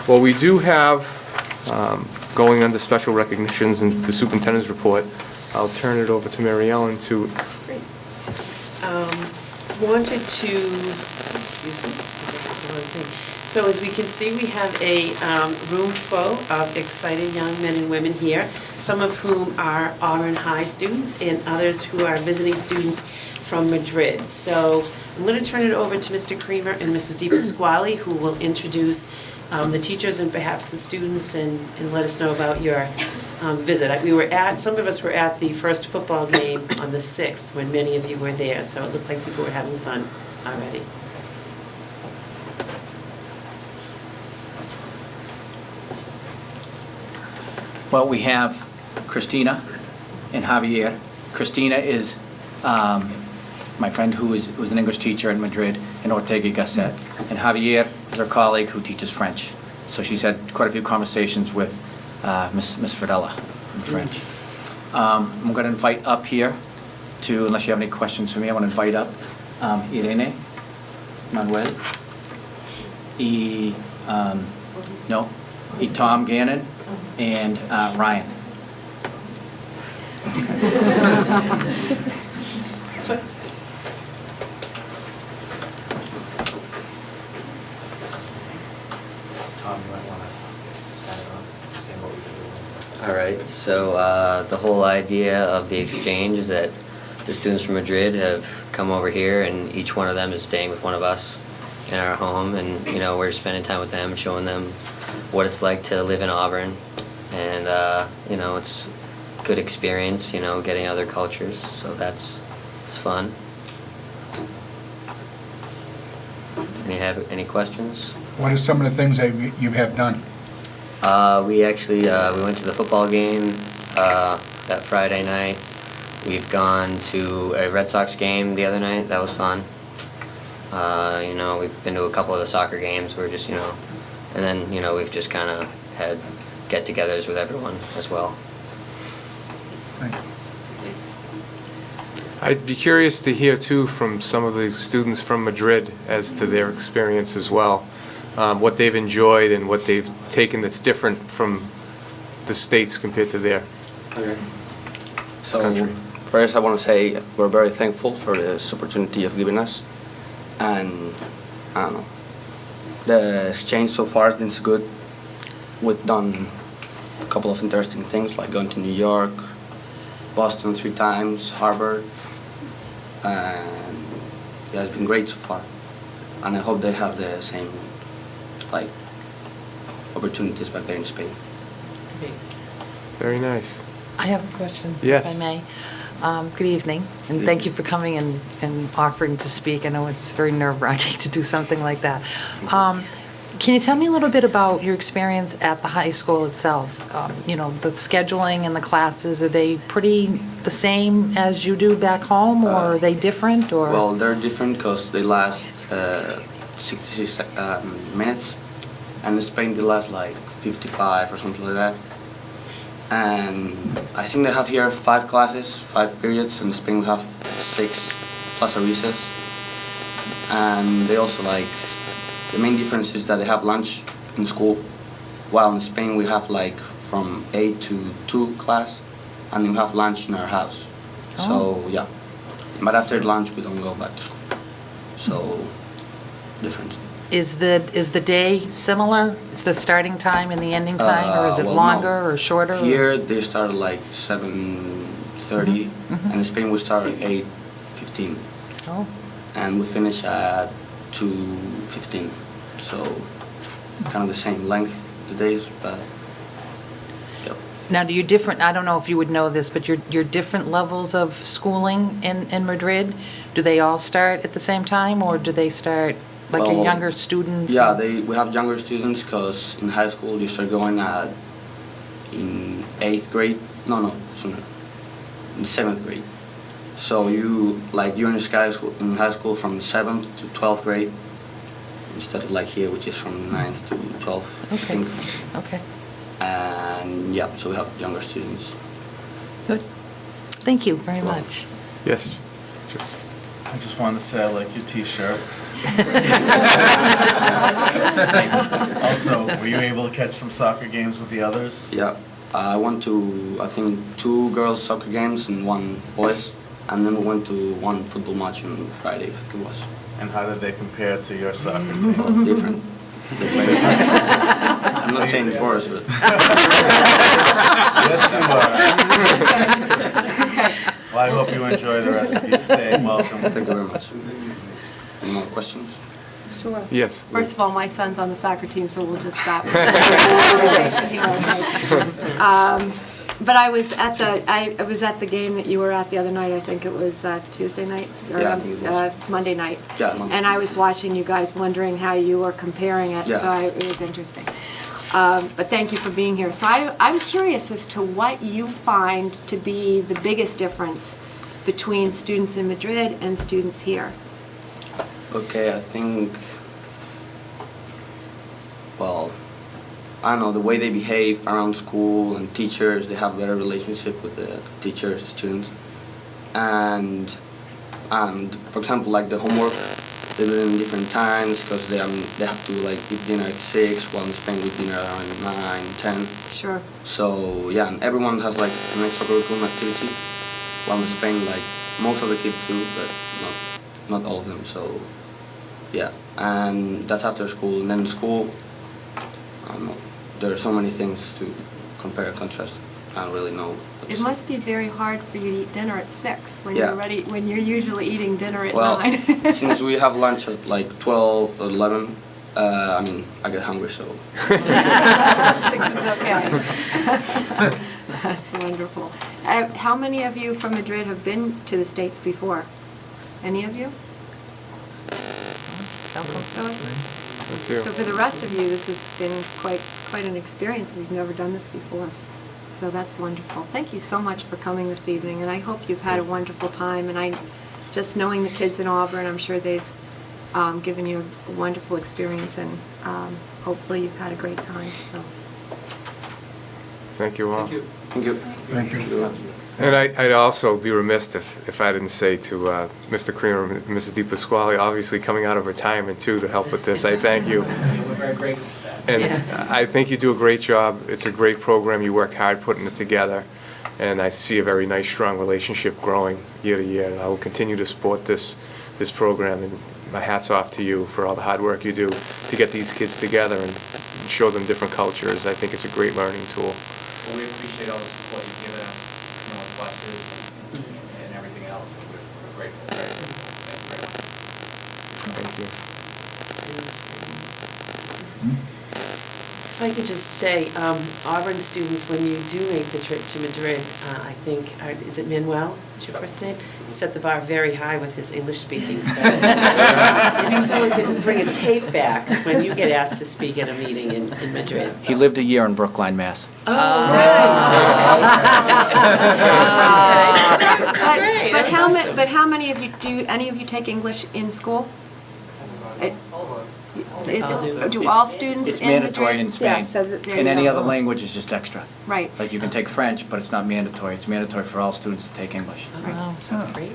Well, we do have, going under special recognitions and the superintendent's report, I'll turn it over to Mary Ellen to, Great. Wanted to, excuse me, I got the wrong thing. So as we can see, we have a room full of exciting young men and women here, some of whom are Auburn High students and others who are visiting students from Madrid. So I'm going to turn it over to Mr. Creamer and Mrs. DePasquale, who will introduce the teachers and perhaps the students and let us know about your visit. Some of us were at the first football game on the 6th when many of you were there, so it looked like people were having fun already. Well, we have Christina and Javier. Christina is my friend who was an English teacher in Madrid in Ortega y Gasset. And Javier is our colleague who teaches French. So she's had quite a few conversations with Miss Fidela in French. I'm going to invite up here to, unless you have any questions for me, I want to invite up Irene, Manuel, Tom Gannon, and Ryan. All right, so the whole idea of the exchange is that the students from Madrid have come over here, and each one of them is staying with one of us in our home, and we're spending time with them, showing them what it's like to live in Auburn, and it's a good experience, getting other cultures, so it's fun. Any questions? What are some of the things that you have done? We actually we went to the football game that Friday night. We've gone to a Red Sox game the other night. That was fun. We've been to a couple of the soccer games. We're just, and then, we've just kind of had get-togethers with everyone as well. I'd be curious to hear too from some of the students from Madrid as to their experience as well, what they've enjoyed and what they've taken that's different from the States compared to their Okay. So country. first I want to say we're very thankful for this opportunity of giving us, and I don't know, the exchange so far has been so good. We've done a couple of interesting things like going to New York, Boston 3 times, Harvard, and yeah, it's been great so far, and I hope they have the same opportunities back there in Spain. Very nice. I have a question, Yes. if I may. Good evening, and thank you for coming and offering to speak. I know it's very nerve-wracking to do something like that. Can you tell me a little bit about your experience at the high school itself? The scheduling and the classes, are they pretty the same as you do back home, or are they different? Or Well, they're different because they last 66 minutes, and in Spain they last like 55 or something like that. And I think they have here 5 classes, 5 periods, and in Spain we have 6 plus a recess. And they also the main difference is that they have lunch in school, while in Spain we have from 8 to 2 class, and then we have lunch in our house. So yeah, but after lunch we don't go back to school. So different. is the day similar? Is the starting time and the ending time, or is it Well, longer no. or shorter? Here they start at 7:30, and in Spain we start at 8:15, Oh, and we finish at 2:15. So kind of the same length the days, but yep. now do you I don't know if you would know this, but your different levels of schooling in Madrid, do they all start at the same time, or do they start your Well, younger students? Yeah, we have younger students because in high school you start going in 8th grade. No, sooner. In 7th grade. So you're in high school from 7th to 12th grade instead of here, which is from 9th to 12th. I Okay. think. Okay, And yeah, so we have younger students. good. Thank you very Well, much. Yes. Sure. I just wanted to say I like your T-shirt. Also, were you able to catch some soccer games with the others? Yeah, I went to, I think, 2 girls' soccer games and 1 boys. And then we went to 1 football match on Friday, I think it was. And how did they compare to your soccer team? Well, different. They play- I'm not saying it's worse, but Yes, you are. Well, I hope you enjoy the rest of your stay. Welcome. thank you very much. Any more questions? Sure. Yes. First of all, my son's on the soccer team, so we'll just stop. He won't. But I was at the game that you were at the other night. I think it was Tuesday night or Yeah, I think it was. Monday night. Yeah, Monday. And I was watching you guys, wondering how you were comparing it. Yeah. So it was interesting. But thank you for being here. So I'm curious as to what you find to be the biggest difference between students in Madrid and students here. Okay, I think, well, I don't know, the way they behave around school and teachers, they have a better relationship with the teachers, students. And for example, like the homework, they do it in different times because they have to like eat dinner at 6, while in Spain we eat dinner around 9, 10. Sure. So yeah, and everyone has like an extracurricular activity, while in Spain like most of the kids do, but not all of them. So yeah, and that's after school, and then school, I don't know, there are so many things to compare and contrast. I don't really know. It must be very hard for you to eat dinner at 6 when Yeah. when you're usually eating dinner at Well, 9. since we have lunch at like 12 or 11, I mean, I get hungry, so. 6 is okay. That's wonderful. How many of you from Madrid have been to the States before? Any of you? So for the rest of you, this has been quite an experience. We've never done this before. So that's wonderful. Thank you so much for coming this evening, and I hope you've had a wonderful time. And just knowing the kids in Auburn, I'm sure they've given you a wonderful experience, and hopefully you've had a great time. So. Thank you all. Thank you. Thank you. And I'd also be remiss if I didn't say to Mr. Creamer and Mrs. DiPasquale, obviously coming out of retirement too, to help with this, I thank you. We're very grateful for that. And Yes. I think you do a great job. It's a great program. You worked hard putting it together. And I see a very nice, strong relationship growing year to year. And I will continue to support this program. And my hat's off to you for all the hard work you do to get these kids together and show them different cultures. I think it's a great learning tool. Well, we appreciate all the support you've given us, with buses and everything else. We're grateful. Thank you very much. Thank you. If I could just say, Auburn students, when you do make the trip to Madrid, I think, is it Manuel, is your first name? Set the bar very high with his English speaking, so maybe someone can bring a tape back when you get asked to speak at a meeting in Madrid. He lived a year in Brookline, Mass. Oh, nice. But great. That's awesome. But how many of you any of you take English in school? Do all students It's in mandatory Madrid? in Spain. Yeah, so there In you any go. other language, it's just extra. Right. Like you can take French, but it's not mandatory. It's mandatory for all students to take English. Wow. Great.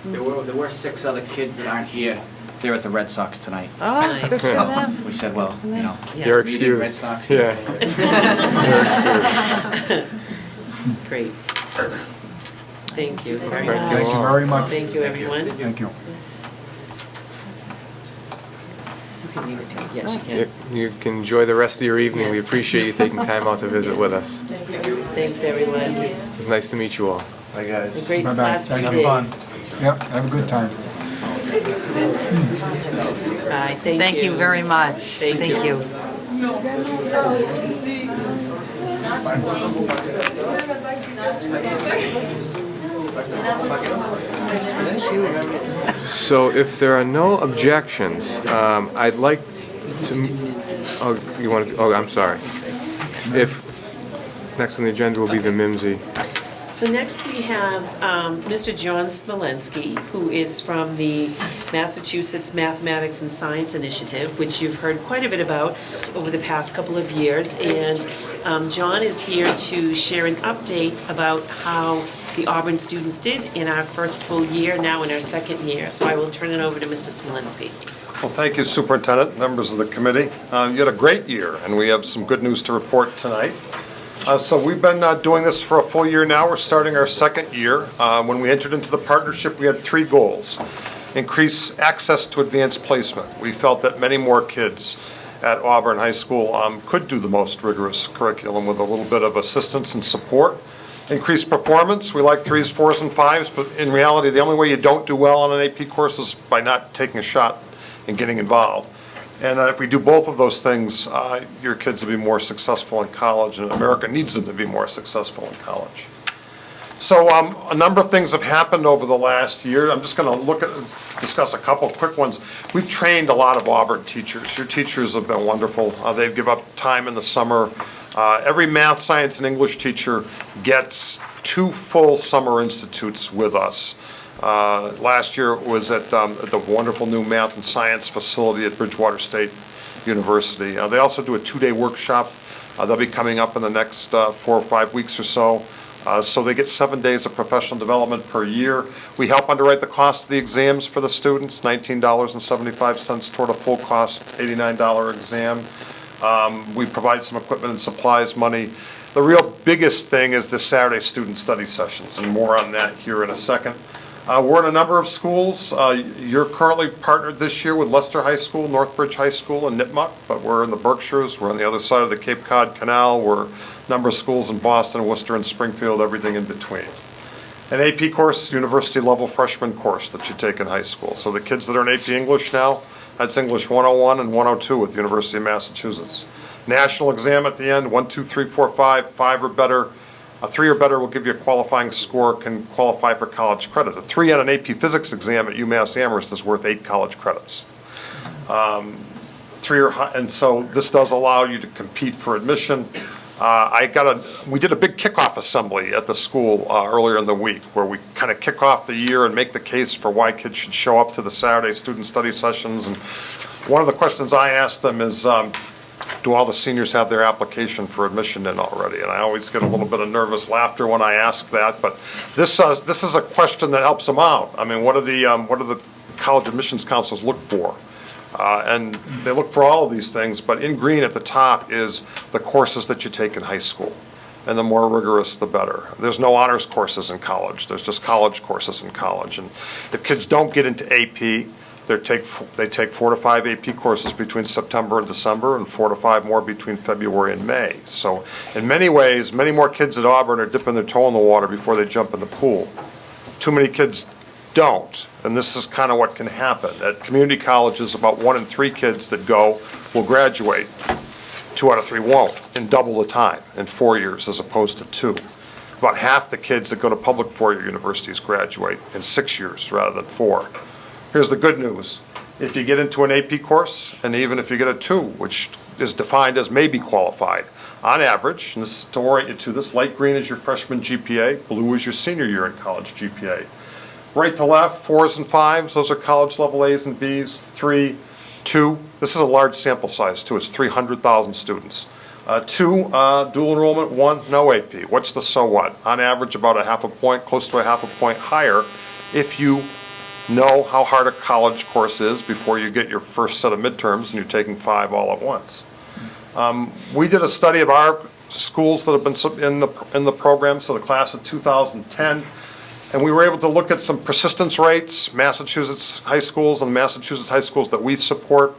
There were 6 other kids that aren't here. They're at the Red Sox tonight. Oh, Nice. good for them. We said, well, you know. Yeah. You're meeting Red excused. Sox. Yeah. You're excused. It's great. Thank you very Thank much. you Thank you very much. Thank you, everyone. Thank you. You can leave it. Yes, you You can. you can enjoy the rest of your evening. We Yes. appreciate you taking time out to visit with us. Thanks, everyone. It was nice to meet you all. Bye, A guys. great Bye-bye. last few Have fun. days. Yep, have a good time. Bye, thank you. Thank you very much. Thank you. you. They're so cute. So if there are no objections, I'd like to, oh, you want to, oh, I'm sorry. Next on the agenda will be the MIMSI. So next we have Mr. John Smolensky, who is from the Massachusetts Mathematics and Science Initiative, which you've heard quite a bit about over the past couple of years. And John is here to share an update about how the Auburn students did in our first full year, now in our second year. So I will turn it over to Mr. Smolinski. Well, thank you, Superintendent, members of the committee. You had a great year, and we have some good news to report tonight. So we've been doing this for a full year now. We're starting our second year. When we entered into the partnership, we had 3 goals. Increase access to advanced placement. We felt that many more kids at Auburn High School could do the most rigorous curriculum with a little bit of assistance and support. Increase performance. We like 3s, 4s, and 5s, but in reality, the only way you don't do well on an AP course is by not taking a shot and getting involved. And if we do both of those things, your kids will be more successful in college, and America needs them to be more successful in college. So a number of things have happened over the last year. I'm just going to discuss a couple quick ones. We've trained a lot of Auburn teachers. Your teachers have been wonderful. They give up time in the summer. Every math, science, and English teacher gets 2 full summer institutes with us. Last year it was at the wonderful new math and science facility at Bridgewater State University. They also do a 2-day workshop. They'll be coming up in the next 4 or 5 weeks or so. So they get 7 days of professional development per year. We help underwrite the cost of the exams for the students, $19.75 toward a full cost $89 exam. We provide some equipment and supplies money. The real biggest thing is the Saturday student study sessions, and more on that here in a second. We're in a number of schools. You're currently partnered this year with Leicester High School, Northbridge High School, and Nipmuc, but we're in the Berkshires. We're on the other side of the Cape Cod Canal. We're a number of schools in Boston, Worcester, and Springfield, everything in between. An AP course, university level freshman course that you take in high school. So the kids that are in AP English now, that's English 101 and 102 at the University of Massachusetts. National exam at the end, 1, 2, 3, 4, 5, 5 or better. A 3 or better will give you a qualifying score, can qualify for college credit. A 3 on an AP physics exam at UMass Amherst is worth 8 college credits. 3 or high, and so this does allow you to compete for admission. We did a big kickoff assembly at the school earlier in the week where we kind of kick off the year and make the case for why kids should show up to the Saturday student study sessions. And one of the questions I asked them is, do all the seniors have their application for admission in already? And I always get a little bit of nervous laughter when I ask that, but this is a question that helps them out. I mean, what do the college admissions councils look for? And they look for all of these things, but in green at the top is the courses that you take in high school. And the more rigorous, the better. There's no honors courses in college. There's just college courses in college. And if kids don't get into AP, they take 4 to 5 AP courses between September and December, and 4 to 5 more between February and May. So in many ways, many more kids at Auburn are dipping their toe in the water before they jump in the pool. Too many kids don't, and this is kind of what can happen. At community colleges, about 1 in 3 kids that go will graduate. 2 out of 3 won't, in double the time, in 4 years as opposed to 2. About half the kids that go to public 4-year universities graduate in 6 years rather than 4. Here's the good news. If you get into an AP course, and even if you get a 2, which is defined as maybe qualified, on average, and this, to orient you to this, light green is your freshman GPA, blue is your senior year in college GPA. Right to left, 4s and 5s, those are college level A's and B's, 3, 2. This is a large sample size too, it's 300,000 students. 2, dual enrollment, 1, no AP. What's the so what? On average, about a half a point, close to a half a point higher if you know how hard a college course is before you get your first set of midterms and you're taking 5 all at once. We did a study of our schools that have been in the program, so the class of 2010, and we were able to look at some persistence rates. Massachusetts high schools and Massachusetts high schools that we support,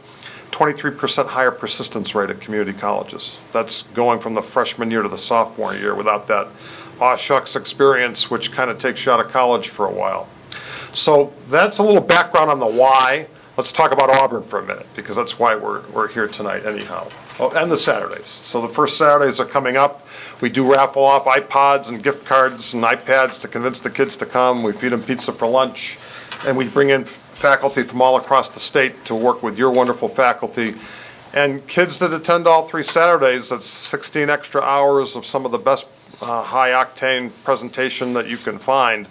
23% higher persistence rate at community colleges. That's going from the freshman year to the sophomore year without that aw shucks experience, which kind of takes you out of college for a while. So that's a little background on the why. Let's talk about Auburn for a minute, because that's why we're here tonight anyhow. Oh, and the Saturdays. So the first Saturdays are coming up. We do raffle off iPods and gift cards and iPads to convince the kids to come. We feed them pizza for lunch. And we bring in faculty from all across the state to work with your wonderful faculty. And kids that attend all 3 Saturdays, that's 16 extra hours of some of the best high-octane presentation that you can find.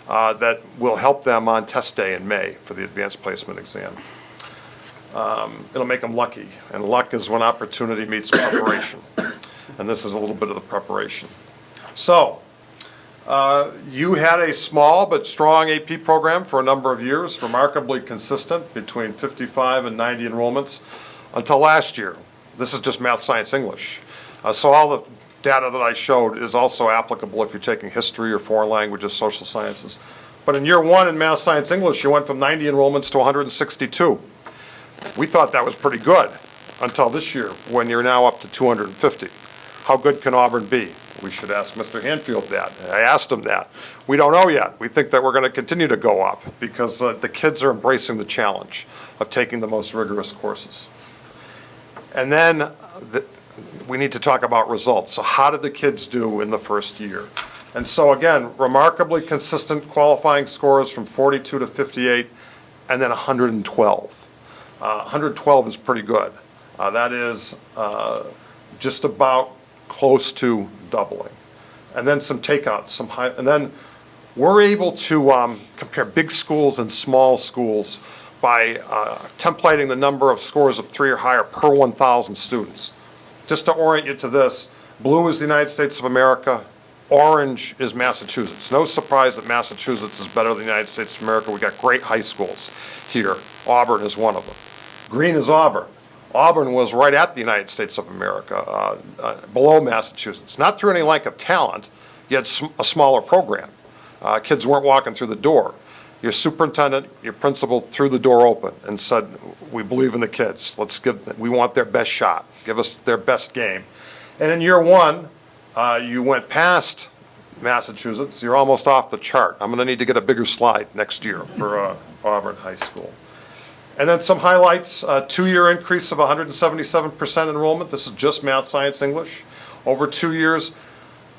That will help them on test day in May for the advanced placement exam. It'll make them lucky, and luck is when opportunity meets preparation. And this is a little bit of the preparation. So, You had a small but strong AP program for a number of years, remarkably consistent between 55 and 90 enrollments until last year. This is just math, science, English. So all the data that I showed is also applicable if you're taking history or foreign languages, social sciences. But in year one in math, science, English, you went from 90 enrollments to 162. We thought that was pretty good until this year, when you're now up to 250. How good can Auburn be? We should ask Mr. Hanfield that. I asked him that. We don't know yet. We think that we're going to continue to go up because the kids are embracing the challenge of taking the most rigorous courses. And then we need to talk about results. So how did the kids do in the first year? And so again, remarkably consistent qualifying scores from 42 to 58, and then 112. 112 is pretty good. That is just about close to doubling. And then some takeouts, and then we're able to compare big schools and small schools by templating the number of scores of 3 or higher per 1,000 students. Just to orient you to this, blue is the United States of America, orange is Massachusetts. No surprise that Massachusetts is better than the United States of America. We got great high schools here. Auburn is one of them. Green is Auburn. Auburn was right at the United States of America, below Massachusetts. Not through any lack of talent, you had a smaller program. Kids weren't walking through the door. Your superintendent, your principal threw the door open and said, we believe in the kids. We want their best shot. Give us their best game. And in year one, you went past Massachusetts. You're almost off the chart. I'm going to need to get a bigger slide next year for Auburn High School. And then some highlights, 2-year increase of 177% enrollment. This is just math, science, English. Over 2 years,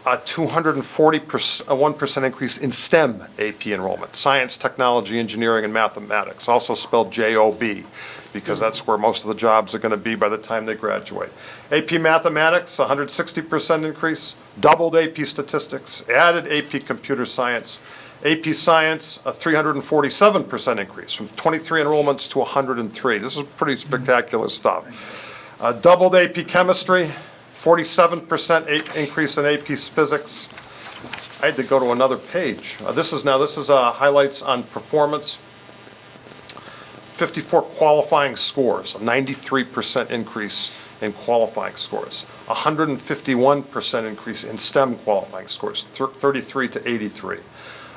a 241% increase in STEM AP enrollment. Science, technology, engineering, and mathematics. Also spelled J-O-B, because that's where most of the jobs are going to be by the time they graduate. AP Mathematics, 160% increase. Doubled AP Statistics. Added AP Computer Science. AP Science, a 347% increase, from 23 enrollments to 103. This is pretty spectacular stuff. Doubled AP Chemistry, 47% increase in AP Physics. I had to go to another page. This is highlights on performance. 54 qualifying scores, a 93% increase in qualifying scores. 151% increase in STEM qualifying scores, 33 to 83.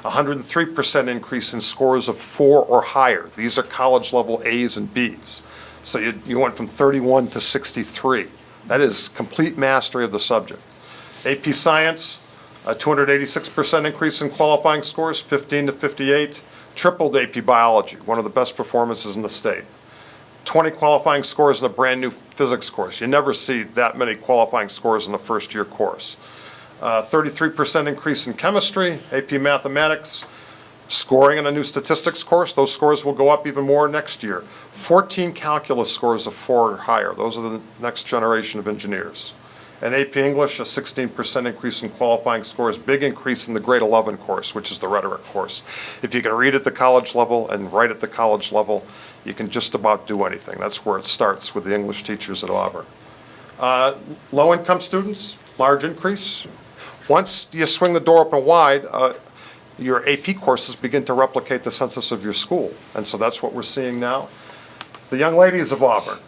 103% increase in scores of 4 or higher. These are college level A's and B's. So you went from 31 to 63. That is complete mastery of the subject. AP Science, a 286% increase in qualifying scores, 15 to 58. Tripled AP Biology, one of the best performances in the state. 20 qualifying scores in a brand new physics course. You never see that many qualifying scores in a first year course. 33% increase in chemistry, AP Mathematics, scoring in a new statistics course. Those scores will go up even more next year. 14 calculus scores of 4 or higher. Those are the next generation of engineers. And AP English, a 16% increase in qualifying scores, big increase in the grade 11 course, which is the rhetoric course. If you can read at the college level and write at the college level, you can just about do anything. That's where it starts with the English teachers at Auburn. Low-income students, large increase. Once you swing the door open wide, your AP courses begin to replicate the census of your school. And so that's what we're seeing now. The young ladies of Auburn.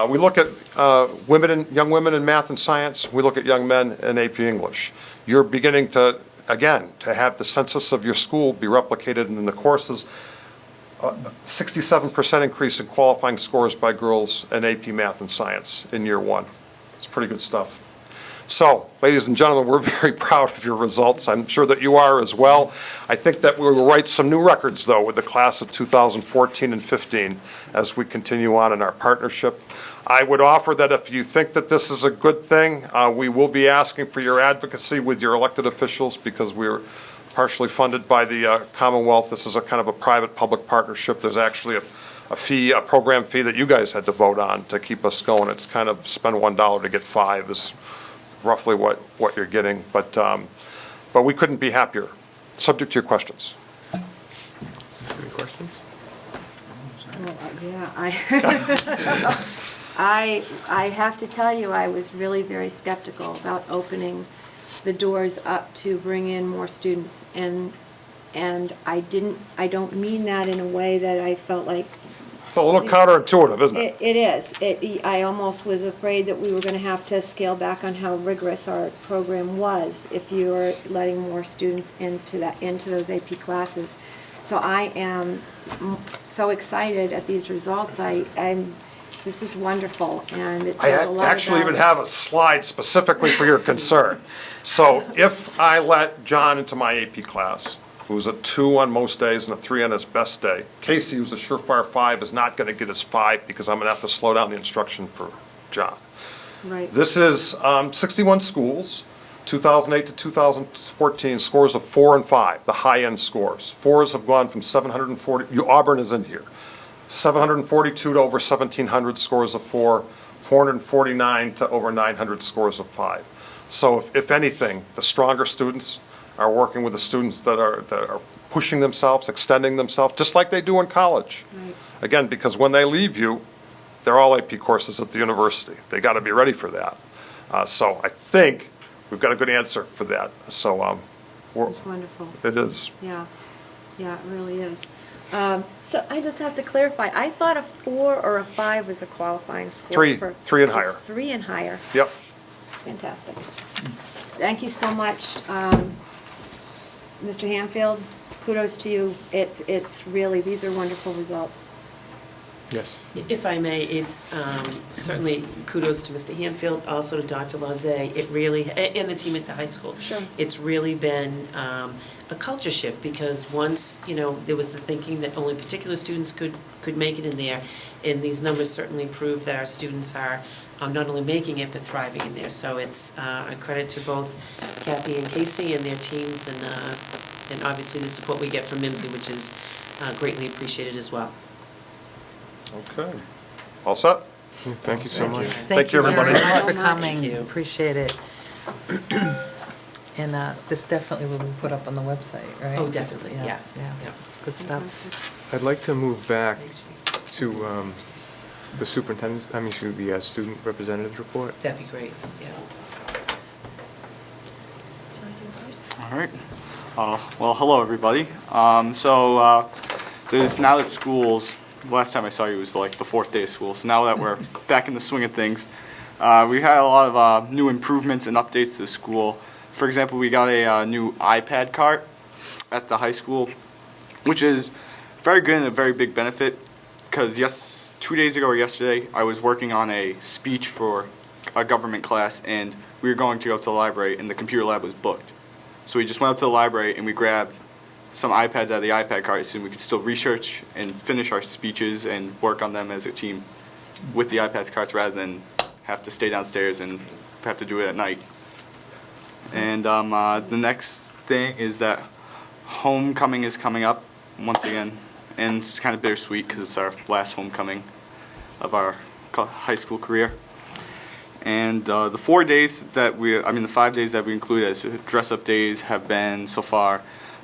We look at young women in math and science. We look at young men in AP English. You're beginning to, again, to have the census of your school be replicated in the courses. 67% increase in qualifying scores by girls in AP Math and Science in year one. It's pretty good stuff. So, ladies and gentlemen, we're very proud of your results. I'm sure that you are as well. I think that we will write some new records, though, with the class of 2014 and 15 as we continue on in our partnership. I would offer that if you think that this is a good thing, we will be asking for your advocacy with your elected officials because we're partially funded by the Commonwealth. This is a kind of a private-public partnership. There's actually a program fee that you guys had to vote on to keep us going. It's kind of spend $1 to get 5 is roughly what you're getting, but we couldn't be happier. Subject to your questions. Any questions? Yeah, I have to tell you, I was really very skeptical about opening the doors up to bring in more students. And I don't mean that in a way that I felt like. It's a little counterintuitive, isn't it? It is. I almost was afraid that we were going to have to scale back on how rigorous our program was if you were letting more students into those AP classes. So I am so excited at these results. This is wonderful, and it says a lot about. I actually even have a slide specifically for your concern. So if I let John into my AP class, who's a 2 on most days and a 3 on his best day, Casey, who's a surefire 5, is not going to get his 5 because I'm going to have to slow down the instruction for John. Right. This is 61 schools, 2008 to 2014, scores of 4 and 5, the high-end scores. 4s have gone from 740, Auburn is in here, 742 to over 1,700 scores of 4, 449 to over 900 scores of 5. So if anything, the stronger students are working with the students that are pushing themselves, extending themselves, just like they do in college. Right. Again, because when they leave you, they're all AP courses at the university. They got to be ready for that. So I think we've got a good answer for that. So It's wonderful. it is. Yeah, it really is. So I just have to clarify, I thought a 4 or a 5 was a qualifying score. 3 and higher. It's 3 and higher. Yep. Fantastic. Thank you so much, Mr. Hanfield. Kudos to you. It's really, these are wonderful results. Yes. If I may, it's certainly kudos to Mr. Hanfield, also to Dr. Lauzet. It really, and the team at the high school. Sure. It's really been a culture shift, because once, there was the thinking that only particular students could make it in there, and these numbers certainly prove that our students are not only making it, but thriving in there. So it's a credit to both Kathy and Casey and their teams, and obviously the support we get from MIMSI, which is greatly appreciated as well. Okay. All set? Thank you so much. Thank you, very everybody. much for Thank coming. you. Appreciate it. And this definitely will be put up on the website, right? Oh, definitely, yeah. Yeah, good stuff. I'd like to move back to the superintendent's, the student representative's report. That'd be great, yeah. All right. Well, hello, everybody. There's now that schools, last time I saw you was like the 4th day of school, so now that we're back in the swing of things, we had a lot of new improvements and updates to the school. For example, we got a new iPad cart at the high school, which is very good and a very big benefit, because 2 days ago or yesterday, I was working on a speech for a government class, and we were going to go to the library, and the computer lab was booked. So we just went up to the library and we grabbed some iPads out of the iPad cart so we could still research and finish our speeches and work on them as a team with the iPad carts rather than have to stay downstairs and have to do it at night. And the next thing is that homecoming is coming up once again, and it's kind of bittersweet because it's our last homecoming of our high school career. And the 5 days that we include as dress-up days have been so far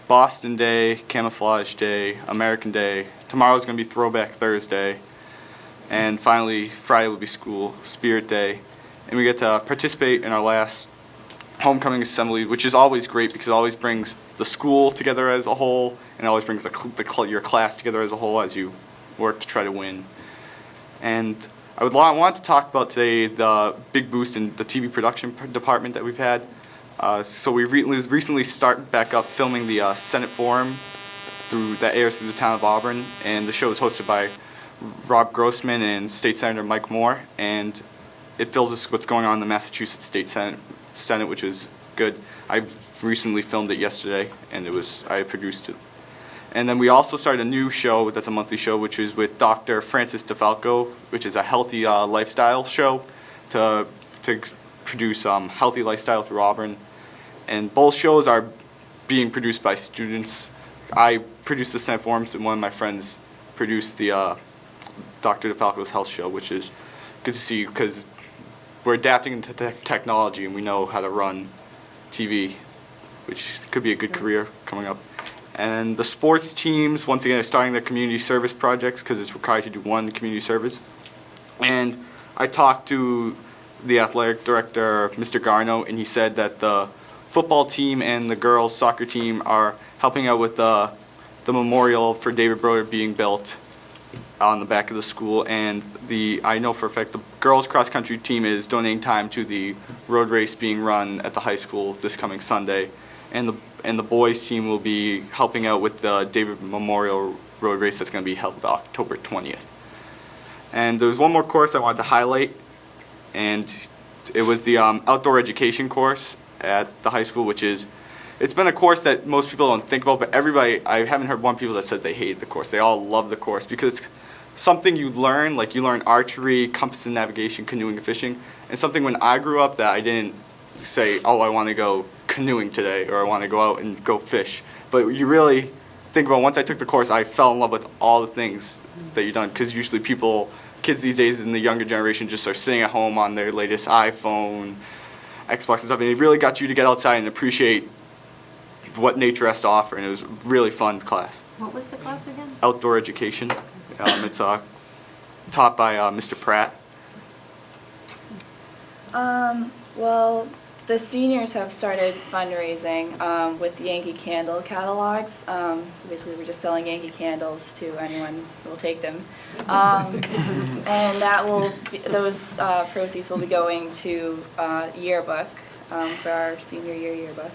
Boston Day, Camouflage Day, American Day. Tomorrow's going to be Throwback Thursday. And finally, Friday will be School Spirit Day. And we get to participate in our last homecoming assembly, which is always great because it always brings the school together as a whole, and it always brings your class together as a whole as you work to try to win. And I want to talk about today the big boost in the TV production department that we've had. So we recently started back up filming the Senate Forum that airs through the town of Auburn, and the show is hosted by Rob Grossman and State Senator Mike Moore, and it fills us what's going on in the Massachusetts State Senate, which is good. I've recently filmed it yesterday, and I produced it. And then we also started a new show that's a monthly show, which is with Dr. Francis DeFalco, which is a healthy lifestyle show to produce healthy lifestyle through Auburn. And both shows are being produced by students. I produced the Senate Forums, and one of my friends produced the Dr. DeFalco's health show, which is good to see because we're adapting into technology and we know how to run TV, which could be a good career coming up. And the sports teams, once again, are starting their community service projects because it's required to do one community service. And I talked to the athletic director, Mr. Garno, and he said that the football team and the girls soccer team are helping out with the memorial for David Broder being built on the back of the school, and I know for a fact the girls cross country team is donating time to the road race being run at the high school this coming Sunday, and the boys team will be helping out with the David Memorial Road Race that's going to be held October 20th. And there's one more course I wanted to highlight, and it was the outdoor education course at the high school, it's been a course that most people don't think about, but I haven't heard one people that said they hated the course. They all love the course because it's something you learn, like you learn archery, compass and navigation, canoeing and fishing, and something when I grew up that I didn't say, oh, I want to go canoeing today, or I want to go out and go fish. But you really think about, once I took the course, I fell in love with all the things that you've done, because usually kids these days in the younger generation just are sitting at home on their latest iPhone, Xbox and stuff, and it really got you to get outside and appreciate what nature has to offer, and it was a really fun class. What was the class again? Outdoor education. It's taught by Mr. Pratt. Well, the seniors have started fundraising with Yankee Candle catalogs. So basically, we're just selling Yankee candles to anyone who will take them, and those proceeds will be going to yearbook for our senior year yearbook.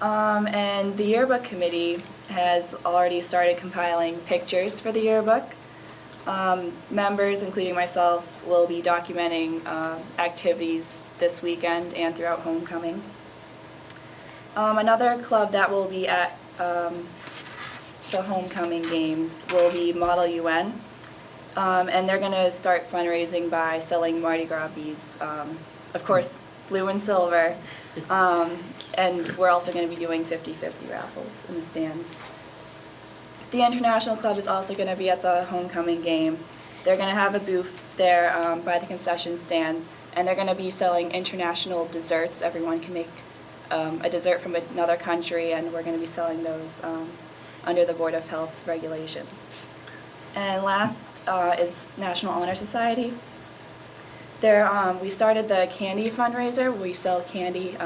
And the yearbook committee has already started compiling pictures for the yearbook. Members, including myself, will be documenting activities this weekend and throughout homecoming. Another club that will be at the homecoming games will be Model UN, and they're going to start fundraising by selling Mardi Gras beads. Of course, blue and silver. And we're also going to be doing 50-50 raffles in the stands. The International Club is also going to be at the homecoming game. They're going to have a booth there by the concession stands, and they're going to be selling international desserts. Everyone can make a dessert from another country, and we're going to be selling those under the Board of Health regulations. And last is National Honor Society. We started the candy fundraiser. We sell candy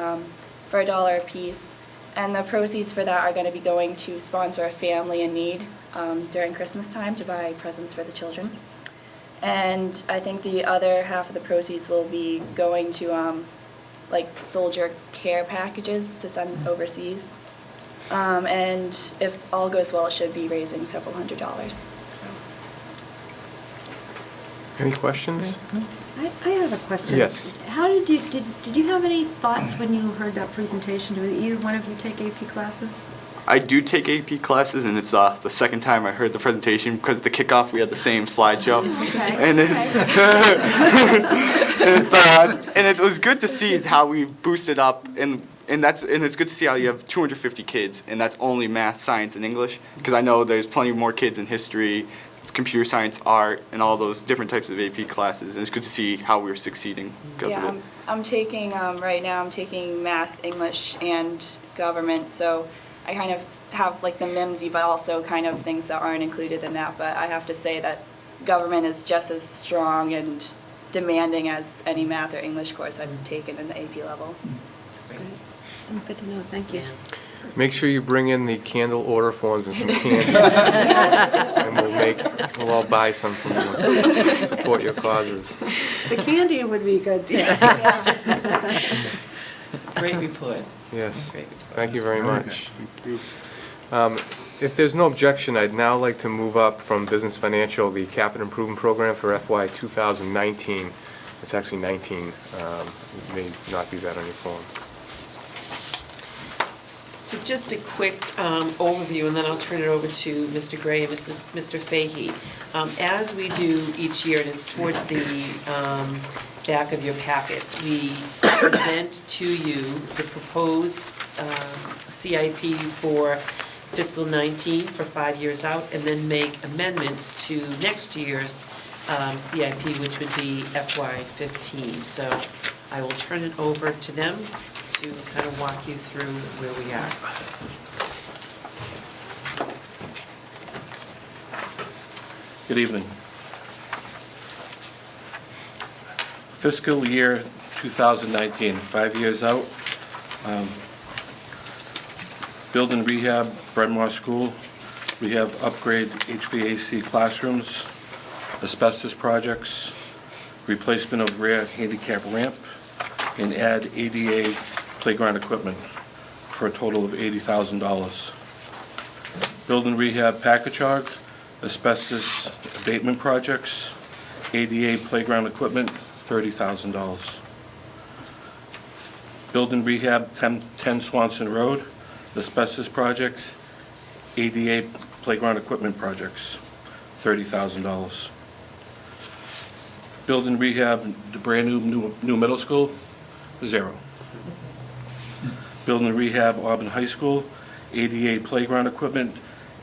for $1 a piece, and the proceeds for that are going to be going to sponsor a family in need during Christmas time to buy presents for the children. And I think the other half of the proceeds will be going to like soldier care packages to send overseas. And if all goes well, it should be raising several $100s. So. Any questions? I have a question. Yes. How did you have any thoughts when you heard that presentation? Did either one of you take AP classes? I do take AP classes, and it's the second time I heard the presentation, because the kickoff we had the same slideshow. Okay. And and it was good to see how we boosted up, and it's good to see how you have 250 kids, and that's only math, science, and English, because I know there's plenty more kids in history, computer science, art, and all those different types of AP classes, and it's good to see how we're succeeding because of it. I'm taking, right now I'm taking math, English, and government, so I kind of have like the MIMSy, but also kind of things that aren't included in that, but I have to say that government is just as strong and demanding as any math or English course I've taken in the AP level. That's great. That's good to know. Thank you. Make sure you bring in the candle order forms and some candy. And we'll all buy some from you. Support your causes. The candy would be good too. Great report. Yes. Great report. Thank you very much. If there's no objection, I'd now like to move up from Business Financial, the Capital Improvement Program for FY 2019. It's actually 19. It may not be that on your form. So just a quick overview, and then I'll turn it over to Mr. Gray and Mr. Fahey. As we do each year, and it's towards the back of your packets, we present to you the proposed CIP for fiscal 19 for 5 years out, and then make amendments to next year's CIP, which would be FY 15. So I will turn it over to them to kind of walk you through where we are. Good evening. Fiscal year 2019, 5 years out. Build and rehab, Bryn Mawr School. We have upgrade HVAC classrooms, asbestos projects, replacement of rear handicap ramp, and add ADA playground equipment for a total of $80,000. Build and rehab Packagug, asbestos abatement projects, ADA playground equipment, $30,000. Build and rehab 10 Swanson Road, asbestos projects, ADA playground equipment projects, $30,000. Build and rehab the brand new middle school, $0. Build and rehab Auburn High School, ADA playground equipment,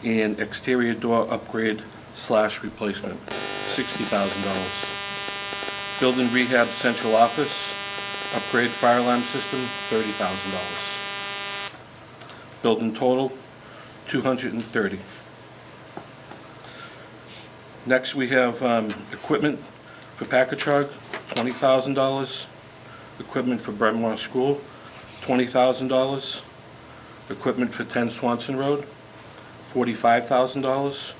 and exterior door upgrade / replacement, $60,000. Build and rehab central office, upgrade fire alarm system, $30,000. Building total, $230,000. Next, we have equipment for Packagug, $20,000. Equipment for Bryn Mawr School, $20,000. Equipment for 10 Swanson Road, $45,000.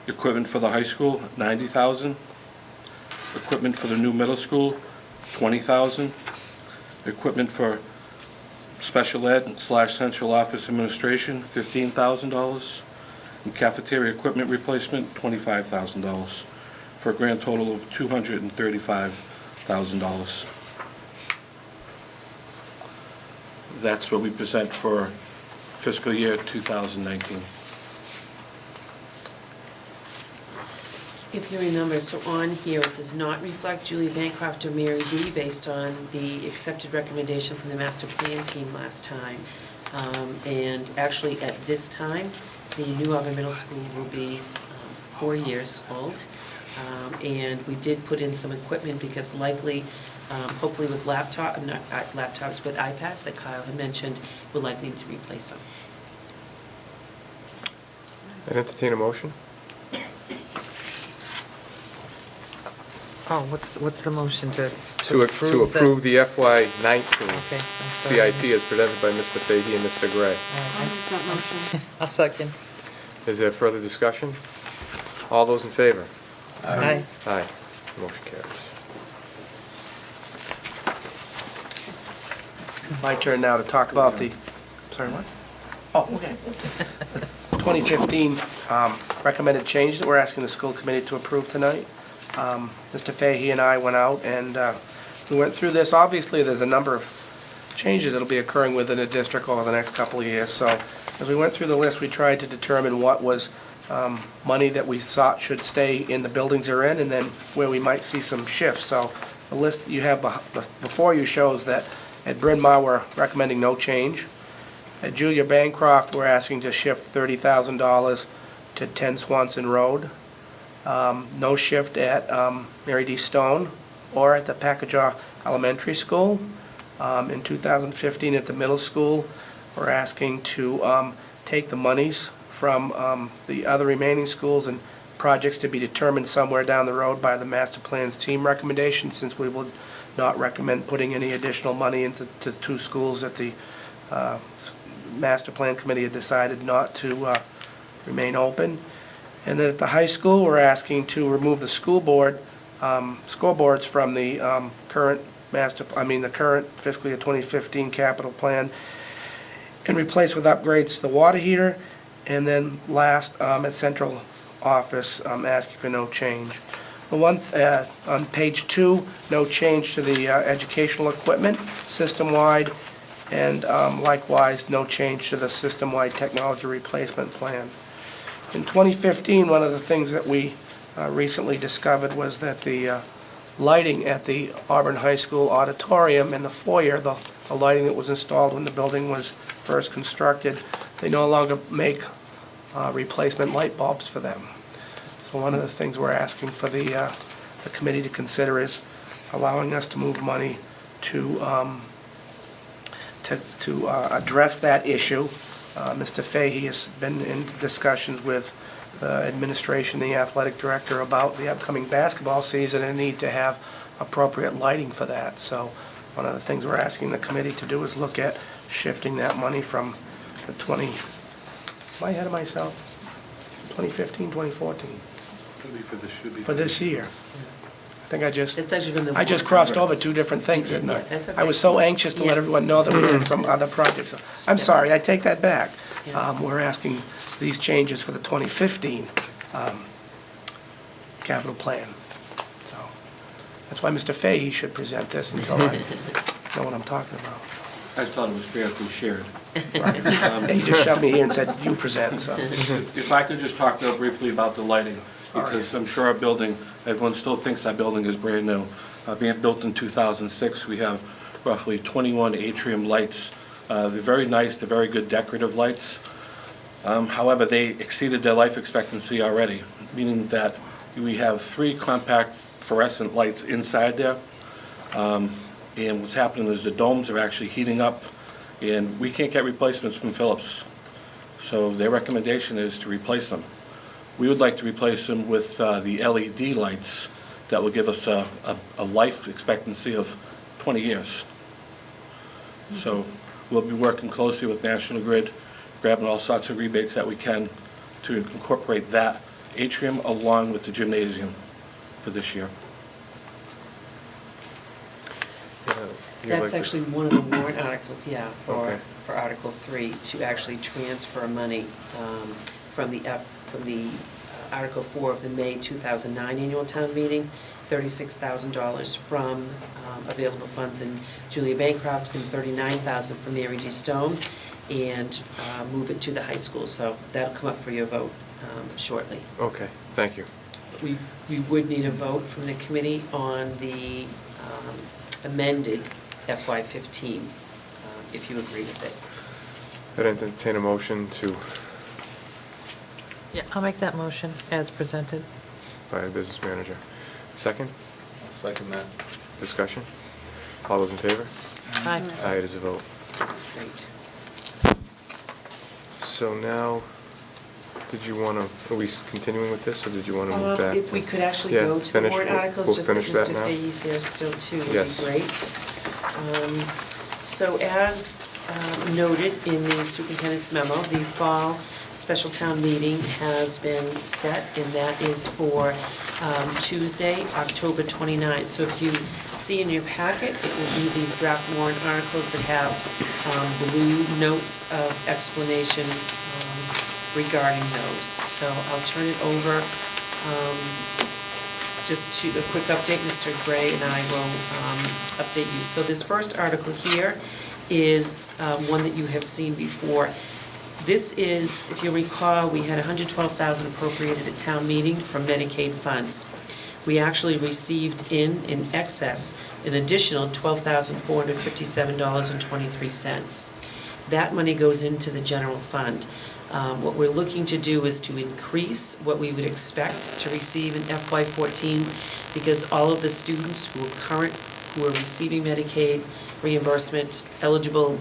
Equipment for the high school, $90,000. Equipment for the new middle school, $20,000. Equipment for special ed / central office administration, $15,000. And cafeteria equipment replacement, $25,000, for a grand total of $235,000. That's what we present for fiscal year 2019. If you remember, so on here, it does not reflect Julia Bancroft or Mary D. based on the accepted recommendation from the master plan team last time. And actually, at this time, the new Auburn Middle School will be 4 years old. And we did put in some equipment because likely, hopefully with laptops with iPads that Kyle had mentioned, we're likely to replace them. I'd entertain a motion. Oh, what's the motion to To approve the FY19 Okay, I'm sorry. CIP as presented by Mr. Fahey and Mr. Gray. I'll make that motion. I'll second. Is there further discussion? All those in favor? Aye. Aye. Motion carries. My turn now to talk about the, sorry, what? Oh, okay. 2015 recommended change that we're asking the school committee to approve tonight. Mr. Fahey and I went out and we went through this. Obviously, there's a number of changes that'll be occurring within the district over the next couple of years. So as we went through the list, we tried to determine what was money that we thought should stay in the buildings they're in, and then where we might see some shifts. So the list you have before you shows that at Bryn Mawr, we're recommending no change. At Julia Bancroft, we're asking to shift $30,000 to 10 Swanson Road. No shift at Mary D. Stone or at the Packagug Elementary School. In 2015 at the middle school, we're asking to take the monies from the other remaining schools and projects to be determined somewhere down the road by the master plan's team recommendation, since we would not recommend putting any additional money into two schools that the master plan committee had decided not to remain open. And then at the high school, we're asking to remove the school board scoreboards from the current the current fiscal year 2015 capital plan, and replace with upgrades to the water heater. And then last, at central office, asking for no change. The one on page 2, no change to the educational equipment system-wide, and likewise no change to the system-wide technology replacement plan. In 2015, one of the things that we recently discovered was that the lighting at the Auburn High School auditorium in the foyer, the lighting that was installed when the building was first constructed, they no longer make replacement light bulbs for them. So one of the things we're asking for the committee to consider is allowing us to move money to address that issue. Mr. Fahey has been in discussions with the administration, the athletic director, about the upcoming basketball season and need to have appropriate lighting for that. So one of the things we're asking the committee to do is look at shifting that money from the am I ahead of myself? 2015, 2014, for this year. I think I just, It's actually been the. I just crossed over two different things, didn't I? Yeah, that's okay. I was so anxious to let Yeah. everyone know that we had some other projects. I'm sorry, I take that back. Yeah. We're asking these changes for the 2015 capital plan. So that's why Mr. Fahey should present this until I know what I'm talking about. I thought it was fair to be shared. He just shoved me here and said, you present, so. If I could just talk real briefly about the lighting, because I'm sure our building, everyone still thinks our building is brand new. Being built in 2006, we have roughly 21 atrium lights. They're very nice, they're very good decorative lights. However, they exceeded their life expectancy already, meaning that we have 3 compact fluorescent lights inside there. And what's happening is the domes are actually heating up, and we can't get replacements from Philips. So their recommendation is to replace them. We would like to replace them with the LED lights that will give us a life expectancy of 20 years. So we'll be working closely with National Grid, grabbing all sorts of rebates that we can to incorporate that atrium along with the gymnasium for this year. That's actually one of the warrant articles, yeah, Okay. for Article 3, to actually transfer money from the Article 4 of the May 2009 annual town meeting, $36,000 from available funds in Julia Bancroft and $39,000 from Mary G. Stone, and move it to the high school. So that'll come up for your vote shortly. Okay, thank you. We would need a vote from the committee on the amended FY15, if you agree with it. I'd entertain a motion to, Yeah, I'll make that motion as presented. by the business manager. Second, I'll second that. discussion? All those in favor? Aye. Aye, it is a vote. Great. So now, did you want to, are we continuing with this, or did you want to move back? If we could actually Yeah, go to the finish- warrant we'll- articles, we'll just that finish that Mr. now. Fahey's here still too, would be Yes. great. So as noted in the superintendent's memo, the fall special town meeting has been set, and that is for Tuesday, October 29th. So if you see in your packet, it will be these draft warrant articles that have blue notes of explanation regarding those. So I'll turn it over. Just to a quick update, Mr. Gray and I will update you. So this first article here is one that you have seen before. This is, if you recall, we had $112,000 appropriated at town meeting from Medicaid funds. We actually received in excess an additional $12,457.23. That money goes into the general fund. What we're looking to do is to increase what we would expect to receive in FY14, because all of the students who are receiving Medicaid reimbursement, eligible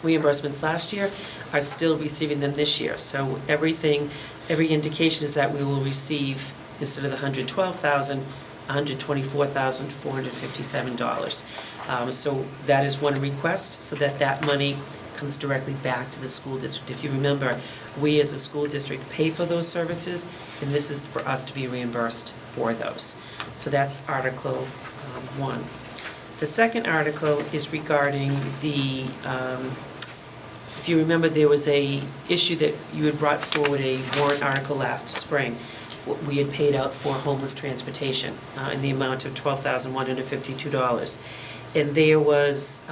reimbursements last year, are still receiving them this year. So every indication is that we will receive, instead of the $112,000, $124,457. So that is one request, so that money comes directly back to the school district. If you remember, we as a school district pay for those services, and this is for us to be reimbursed for those. So that's Article 1. The second article is regarding the, if you remember, there was a issue that you had brought forward, a warrant article last spring. We had paid out for homeless transportation in the amount of $12,152. And there was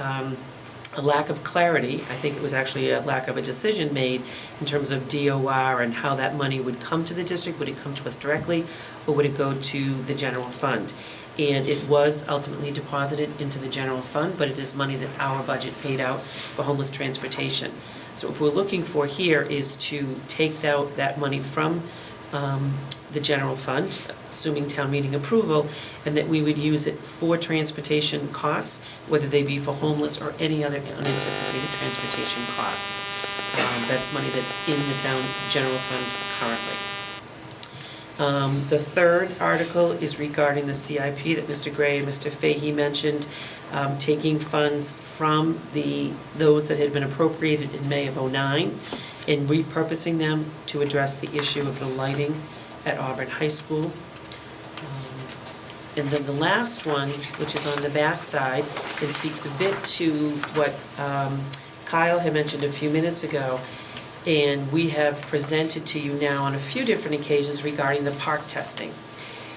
a lack of clarity. I think it was actually a lack of a decision made in terms of DOR and how that money would come to the district. Would it come to us directly, or would it go to the general fund? And it was ultimately deposited into the general fund, but it is money that our budget paid out for homeless transportation. So what we're looking for here is to take out that money from the general fund, assuming town meeting approval, and that we would use it for transportation costs, whether they be for homeless or any other unanticipated transportation costs. That's money that's in the town general fund currently. The third article is regarding the CIP that Mr. Gray and Mr. Fahey mentioned. taking funds from those that had been appropriated in May of '09 and repurposing them to address the issue of the lighting at Auburn High School. And then the last one, which is on the back side, and speaks a bit to what Kyle had mentioned a few minutes ago, and we have presented to you now on a few different occasions regarding the park testing.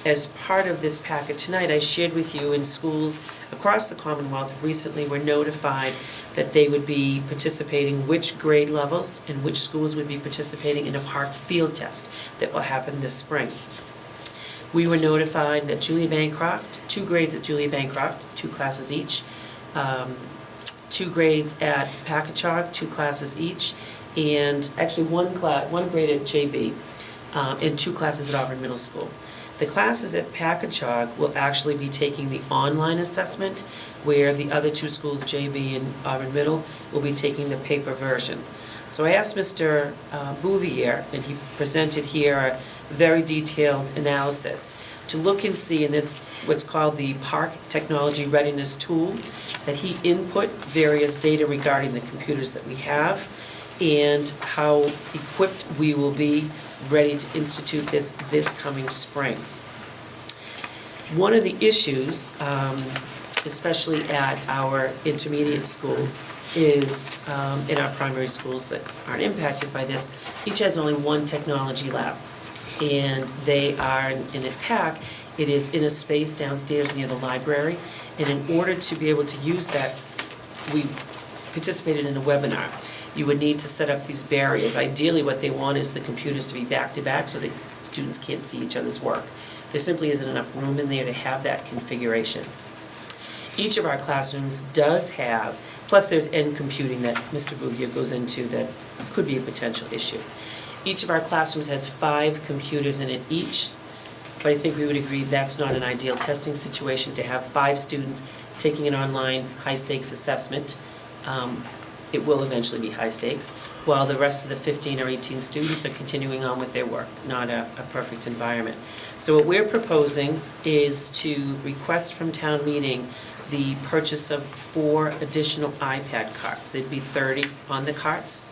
As part of this packet tonight, I shared with you in schools across the Commonwealth recently were notified that they would be participating, which grade levels and which schools would be participating in a park field test that will happen this spring. We were notified that Julia Bancroft, 2 grades at Julia Bancroft, 2 classes each, 2 grades at Packagug, 2 classes each, and actually one grade at JB, and 2 classes at Auburn Middle School. The classes at Packagug will actually be taking the online assessment, where the other 2 schools, JB and Auburn Middle, will be taking the paper version. So I asked Mr. Bouvier, and he presented here a very detailed analysis to look and see, and it's what's called the Park Technology Readiness Tool, that he input various data regarding the computers that we have and how equipped we will be ready to institute this coming spring. One of the issues, especially at our intermediate schools, is in our primary schools that aren't impacted by this, each has only one technology lab. And they are in a pack, it is in a space downstairs near the library. And in order to be able to use that, we participated in a webinar. You would need to set up these barriers. Ideally, what they want is the computers to be back to back so that students can't see each other's work. There simply isn't enough room in there to have that configuration. Each of our classrooms does have, plus there's end computing that Mr. Bouvier goes into that could be a potential issue. Each of our classrooms has 5 computers in it each, but I think we would agree that's not an ideal testing situation to have 5 students taking an online high-stakes assessment. It will eventually be high stakes, while the rest of the 15 or 18 students are continuing on with their work, not a perfect environment. So what we're proposing is to request from town meeting the purchase of 4 additional iPad carts. There'd be 30 on the carts.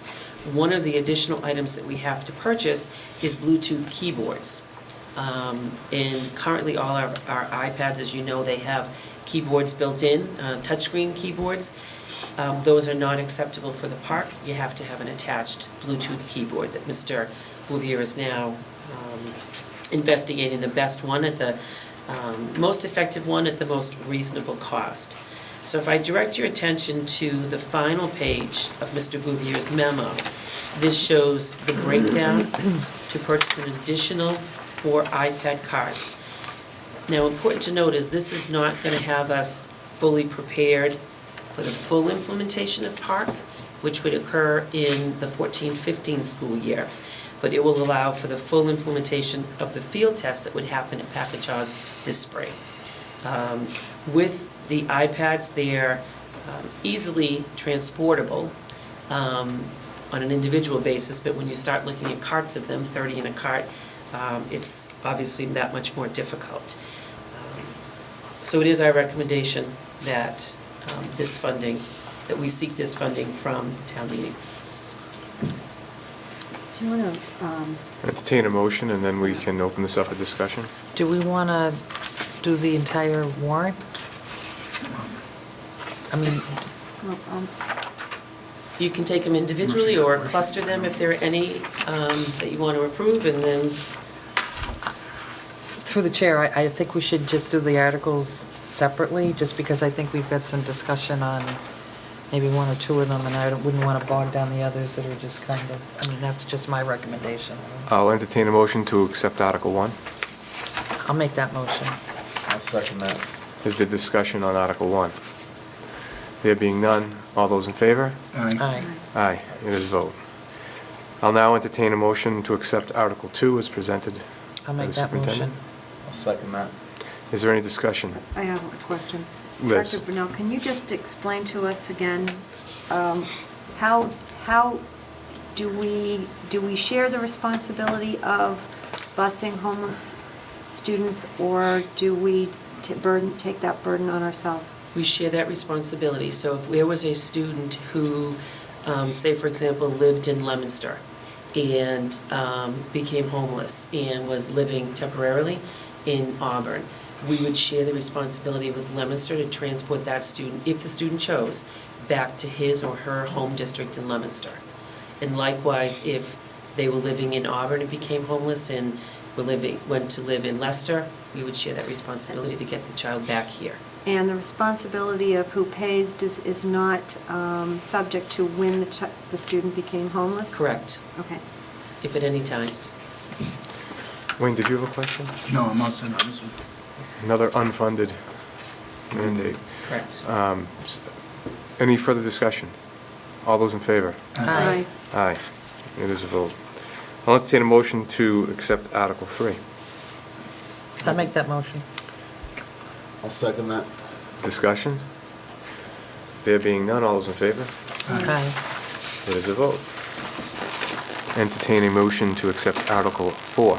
One of the additional items that we have to purchase is Bluetooth keyboards. And currently all our iPads, as you know, they have keyboards built in, touchscreen keyboards. Those are not acceptable for the park. You have to have an attached Bluetooth keyboard that Mr. Bouvier is now investigating the best one at the most effective one at the most reasonable cost. So if I direct your attention to the final page of Mr. Bouvier's memo, this shows the breakdown to purchase an additional 4 iPad carts. Now, important to note is this is not going to have us fully prepared for the full implementation of PARC, which would occur in the 14-15 school year. But it will allow for the full implementation of the field test that would happen at Packagug this spring. With the iPads, they're easily transportable on an individual basis, but when you start looking at carts of them, 30 in a cart, it's obviously that much more difficult. So it is our recommendation that that we seek this funding from town meeting. Do you want to, Entertain a motion, and then we can open this up for discussion. Do we want to do the entire warrant? I mean, You can take them individually or cluster them if there are any that you want to approve, and then through the chair, I think we should just do the articles separately, just because I think we've got some discussion on maybe 1 or 2 of them, and I wouldn't want to bog down the others that are just kind of, I mean, that's just my recommendation. I'll entertain a motion to accept Article 1. I'll make that motion. I'll second that. Is the discussion on Article 1? There being none, all those in favor? Aye. Aye, it is a vote. I'll now entertain a motion to accept Article 2 as presented I'll by the make that superintendent. motion. I'll second that. Is there any discussion? I have a question. Liz. Dr. Brunel, can you just explain to us again, how do we share the responsibility of busing homeless students, or do we take that burden on ourselves? we share that responsibility. So if there was a student who, say for example, lived in Leominster and became homeless and was living temporarily in Auburn, we would share the responsibility with Leominster to transport that student, if the student chose, back to his or her home district in Leominster. And likewise, if they were living in Auburn and became homeless and went to live in Leicester, we would share that responsibility to get the child back here. And the responsibility of who pays is not subject to when the student became homeless? Correct. Okay. If at any time. Wayne, did you have a question? No, I'm outside on this one. Another unfunded mandate. Correct. Any further discussion? All those in favor? Aye. Aye. It is a vote. I'll entertain a motion to accept Article 3. I'll make that motion. I'll second that. Discussion? There being none, all those in favor? Aye. It is a vote. Entertain a motion to accept Article 4.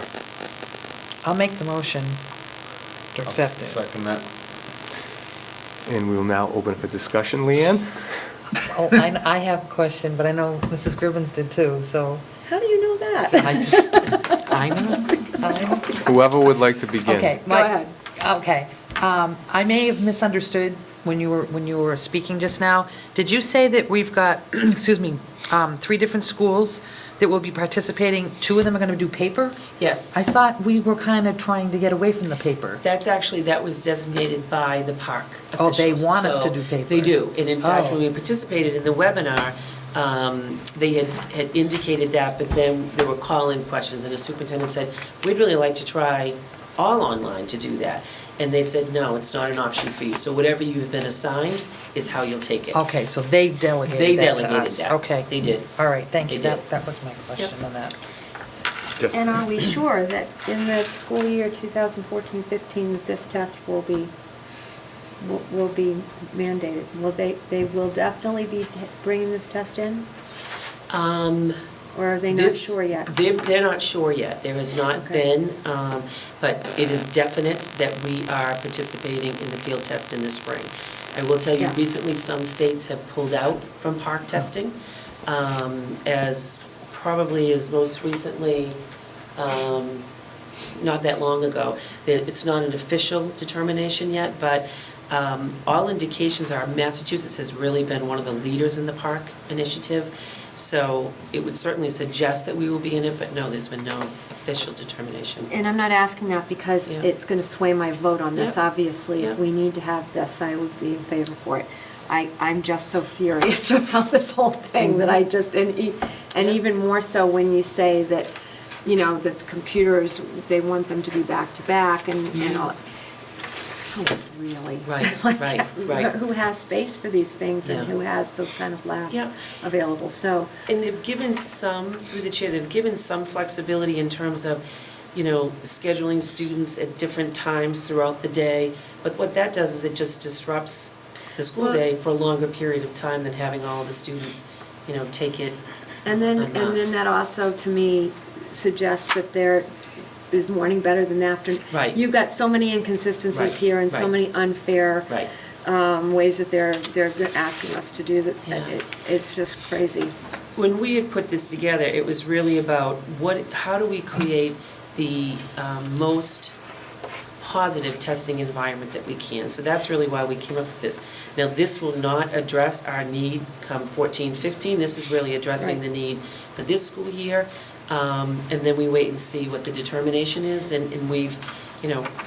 I'll make the motion to accept it. Second that. And we will now open for discussion. Leanne? Oh, I have a question, but I know Mrs. Gribbins did too, so How do you know that? I know. Whoever would like to begin. Okay. Go ahead. Okay. I may have misunderstood when you were speaking just now. Did you say that we've got, excuse me, 3 different schools that will be participating? 2 of them are going to do paper? Yes. I thought we were kind of trying to get away from the paper. That was designated by the park Oh, they officials. want us So to do paper. They do, and in fact, Oh. when we participated in the webinar, they had indicated that, but then there were call-in questions, and the superintendent said, we'd really like to try all online to do that. And they said, no, it's not an option for you. So whatever you've been assigned is how you'll take it. Okay, so they delegated They that to delegated us. that. Okay. They did. All right, thank you. They did. That was my question on that. Yes. And are we sure that in the school year 2014-15 that this test will be mandated? They will definitely be bringing this test in? Or are they not sure yet? They're not sure yet. There has not Okay. been, but it is definite that we are participating in the field test in the spring. I will tell you, Yeah. recently, some states have pulled out from park testing, as most recently, not that long ago. It's not an official determination yet, but all indications are Massachusetts has really been one of the leaders in the park initiative. So it would certainly suggest that we will be in it, but no, there's been no official determination. And I'm not asking that because Yeah. it's going to sway my vote on this, Yep. obviously. If Yep. we need to have this, I would be in favor for it. I'm just so furious about this whole thing that I just, and even more so when you say that, that the computers, they want them to be back-to-back and all. Oh, really? Right, Like, right. Who has space for these things and Yeah. who has those kind of labs Yeah. available? So, And they've given some, through the chair, they've given some flexibility in terms of, scheduling students at different times throughout the day. But what that does is it just disrupts the school Well- day for a longer period of time than having all of the students, take it and then en masse. that also, to me, suggests that is morning better than afternoon. Right. You've got so many inconsistencies Right, here and so right. many unfair Right. ways that they're asking us to do that. Yeah. It's just crazy. When we had put this together, it was really about how do we create the most positive testing environment that we can. So that's really why we came up with this. Now, this will not address our need come 14-15. This is really addressing Right. the need for this school year. And then we wait and see what the determination is. And we've,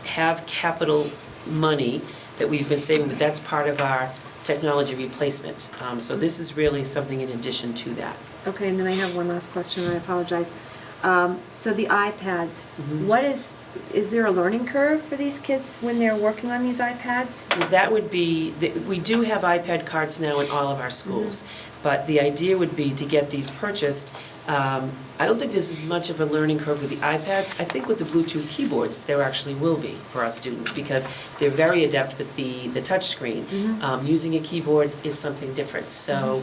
have capital money that we've been saving, but that's part of our technology replacement. So this is really something in addition to that. Okay, and then I have one last question, and I apologize. So the iPads, what is there a learning curve for these kids when they're working on these iPads? That would be, we do have iPad carts now in all of our schools, but the idea would be to get these purchased. I don't think there's as much of a learning curve with the iPads. I think with the Bluetooth keyboards, there actually will be for our students because they're very adept with the touch screen. Using a keyboard is something different. So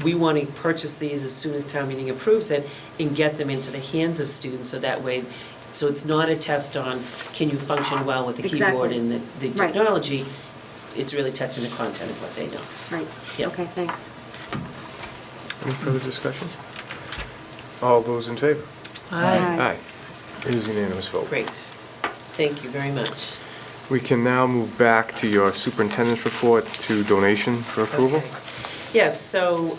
we want to purchase these as soon as town meeting approves it and get them into the hands of students so that way, so it's not a test on can you function well with the keyboard Exactly. and the Right. technology. it's really testing the content of what they know. Right, Yep. okay, thanks. Any further discussion? All those in favor? Aye. Aye. It is unanimous vote. Great. Thank you very much. We can now move back to your superintendent's report to donation for approval. Okay. Yes, so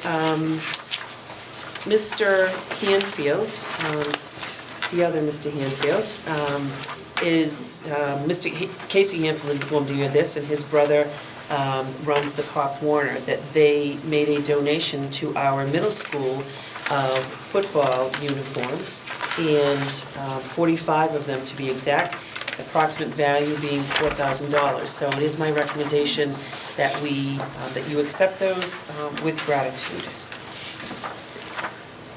Mr. Hanfield, the other Mr. Hanfield, is Mr. Casey Hanfield informed you of this, and his brother runs the Pop Warner, that they made a donation to our middle school of football uniforms, and 45 of them to be exact, approximate value being $4,000. So it is my recommendation that that you accept those with gratitude.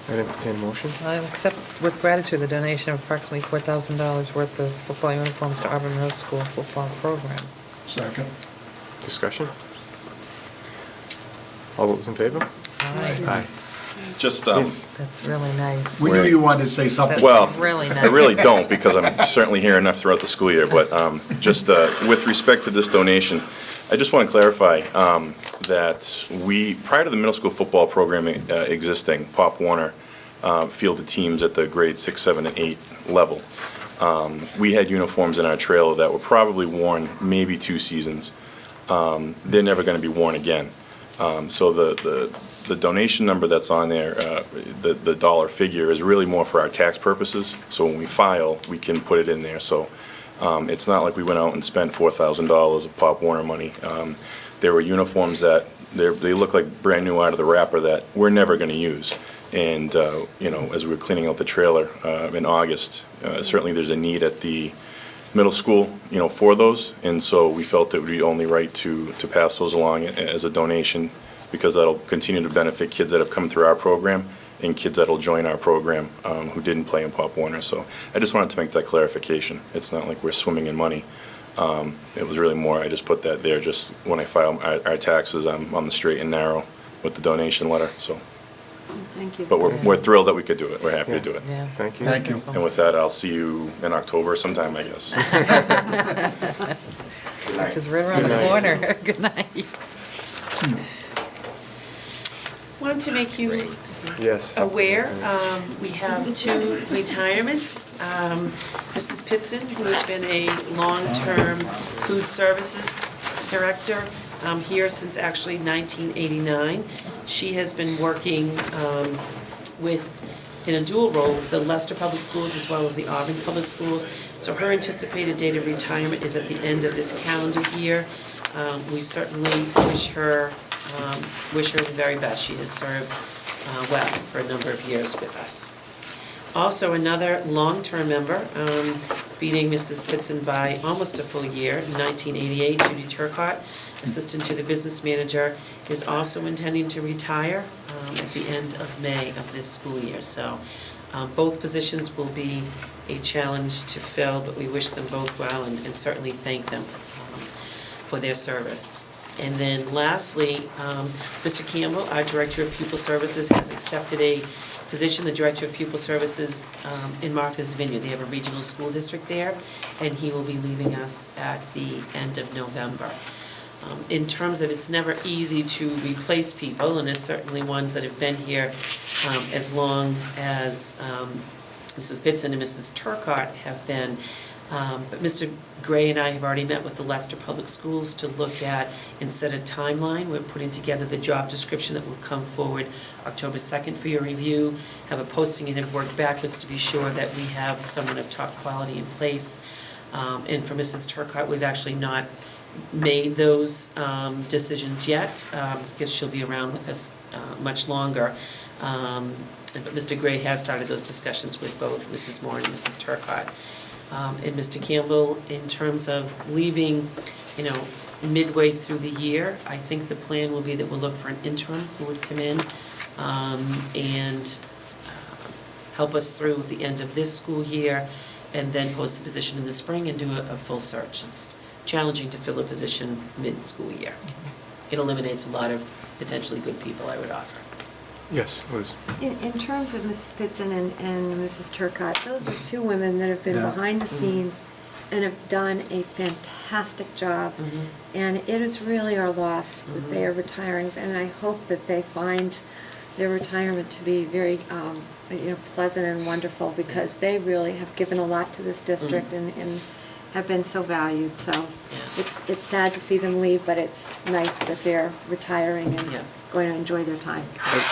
I'd entertain a motion. I accept with gratitude the donation of approximately $4,000 worth of football uniforms to Auburn Middle School football program. Second. Discussion? All those in favor? Aye. Just, Yes. That's really nice. We knew you wanted to say something. well, That's really I nice. really don't, because I'm certainly here enough throughout the school year, but just with respect to this donation, I just want to clarify that we, prior to the middle school football program existing, Pop Warner fielded teams at the grade 6, 7, and 8 level. We had uniforms in our trailer that were probably worn maybe 2 seasons. They're never going to be worn again. So the donation number that's on there, the dollar figure, is really more for our tax purposes. So when we file, we can put it in there. So it's not like we went out and spent $4,000 of Pop Warner money. There were uniforms that they look like brand new out of the wrapper that we're never going to use. And as we were cleaning out the trailer in August, certainly there's a need at the middle school, for those. And so we felt it would be only right to pass those along as a donation, because that'll continue to benefit kids that have come through our program and kids that'll join our program who didn't play in Pop Warner. So I just wanted to make that clarification. It's not like we're swimming in money. It was really more, I just put that there just when I file our taxes, I'm on the straight and narrow with the donation letter, so. Thank you. But we're thrilled that we could do it. We're happy to do it. Yeah. Thank you. Thank you. And with that, I'll see you in October sometime, I guess. Which is right around Good the night. corner. Good night. Wanted to make you Yes. aware, we have 2 retirements. Mrs. Pitson, who has been a long-term food services director here since actually 1989. She has been working in a dual role with the Leicester Public Schools as well as the Auburn Public Schools. So her anticipated date of retirement is at the end of this calendar year. We certainly wish her the very best. She has served well for a number of years with us. Also, another long-term member, beating Mrs. Pitson by almost a full year, in 1988, Judy Turcott, assistant to the business manager, is also intending to retire at the end of May of this school year. So both positions will be a challenge to fill, but we wish them both well and certainly thank them for their service. And then lastly, Mr. Campbell, our Director of Pupil Services, has accepted a position, the Director of Pupil Services in Martha's Vineyard. They have a regional school district there, and he will be leaving us at the end of November. In terms of, it's never easy to replace people, and there's certainly ones that have been here as long as Mrs. Pitson and Mrs. Turcott have been. But Mr. Gray and I have already met with the Leicester Public Schools to look at and set a timeline. We're putting together the job description that will come forward October 2nd for your review, have a posting and have worked backwards to be sure that we have someone of top quality in place. And for Mrs. Turcott, we've actually not made those decisions yet because she'll be around with us much longer. But Mr. Gray has started those discussions with both Mrs. Moore and Mrs. Turcott. And Mr. Campbell, in terms of leaving, midway through the year, I think the plan will be that we'll look for an interim who would come in and help us through the end of this school year, and then post the position in the spring and do a full search. It's challenging to fill a position mid-school year. It eliminates a lot of potentially good people, I would offer. Yes, Liz. In terms of Mrs. Pitson and Mrs. Turcott, those are 2 women that have been Yeah. behind the scenes and have done a fantastic job. And it is really our loss that they are retiring, and I hope that they find their retirement to be very pleasant and wonderful, because they really have given a lot to this district and have been so valued. So it's sad to see them leave, but it's nice that they're retiring and going to enjoy their time.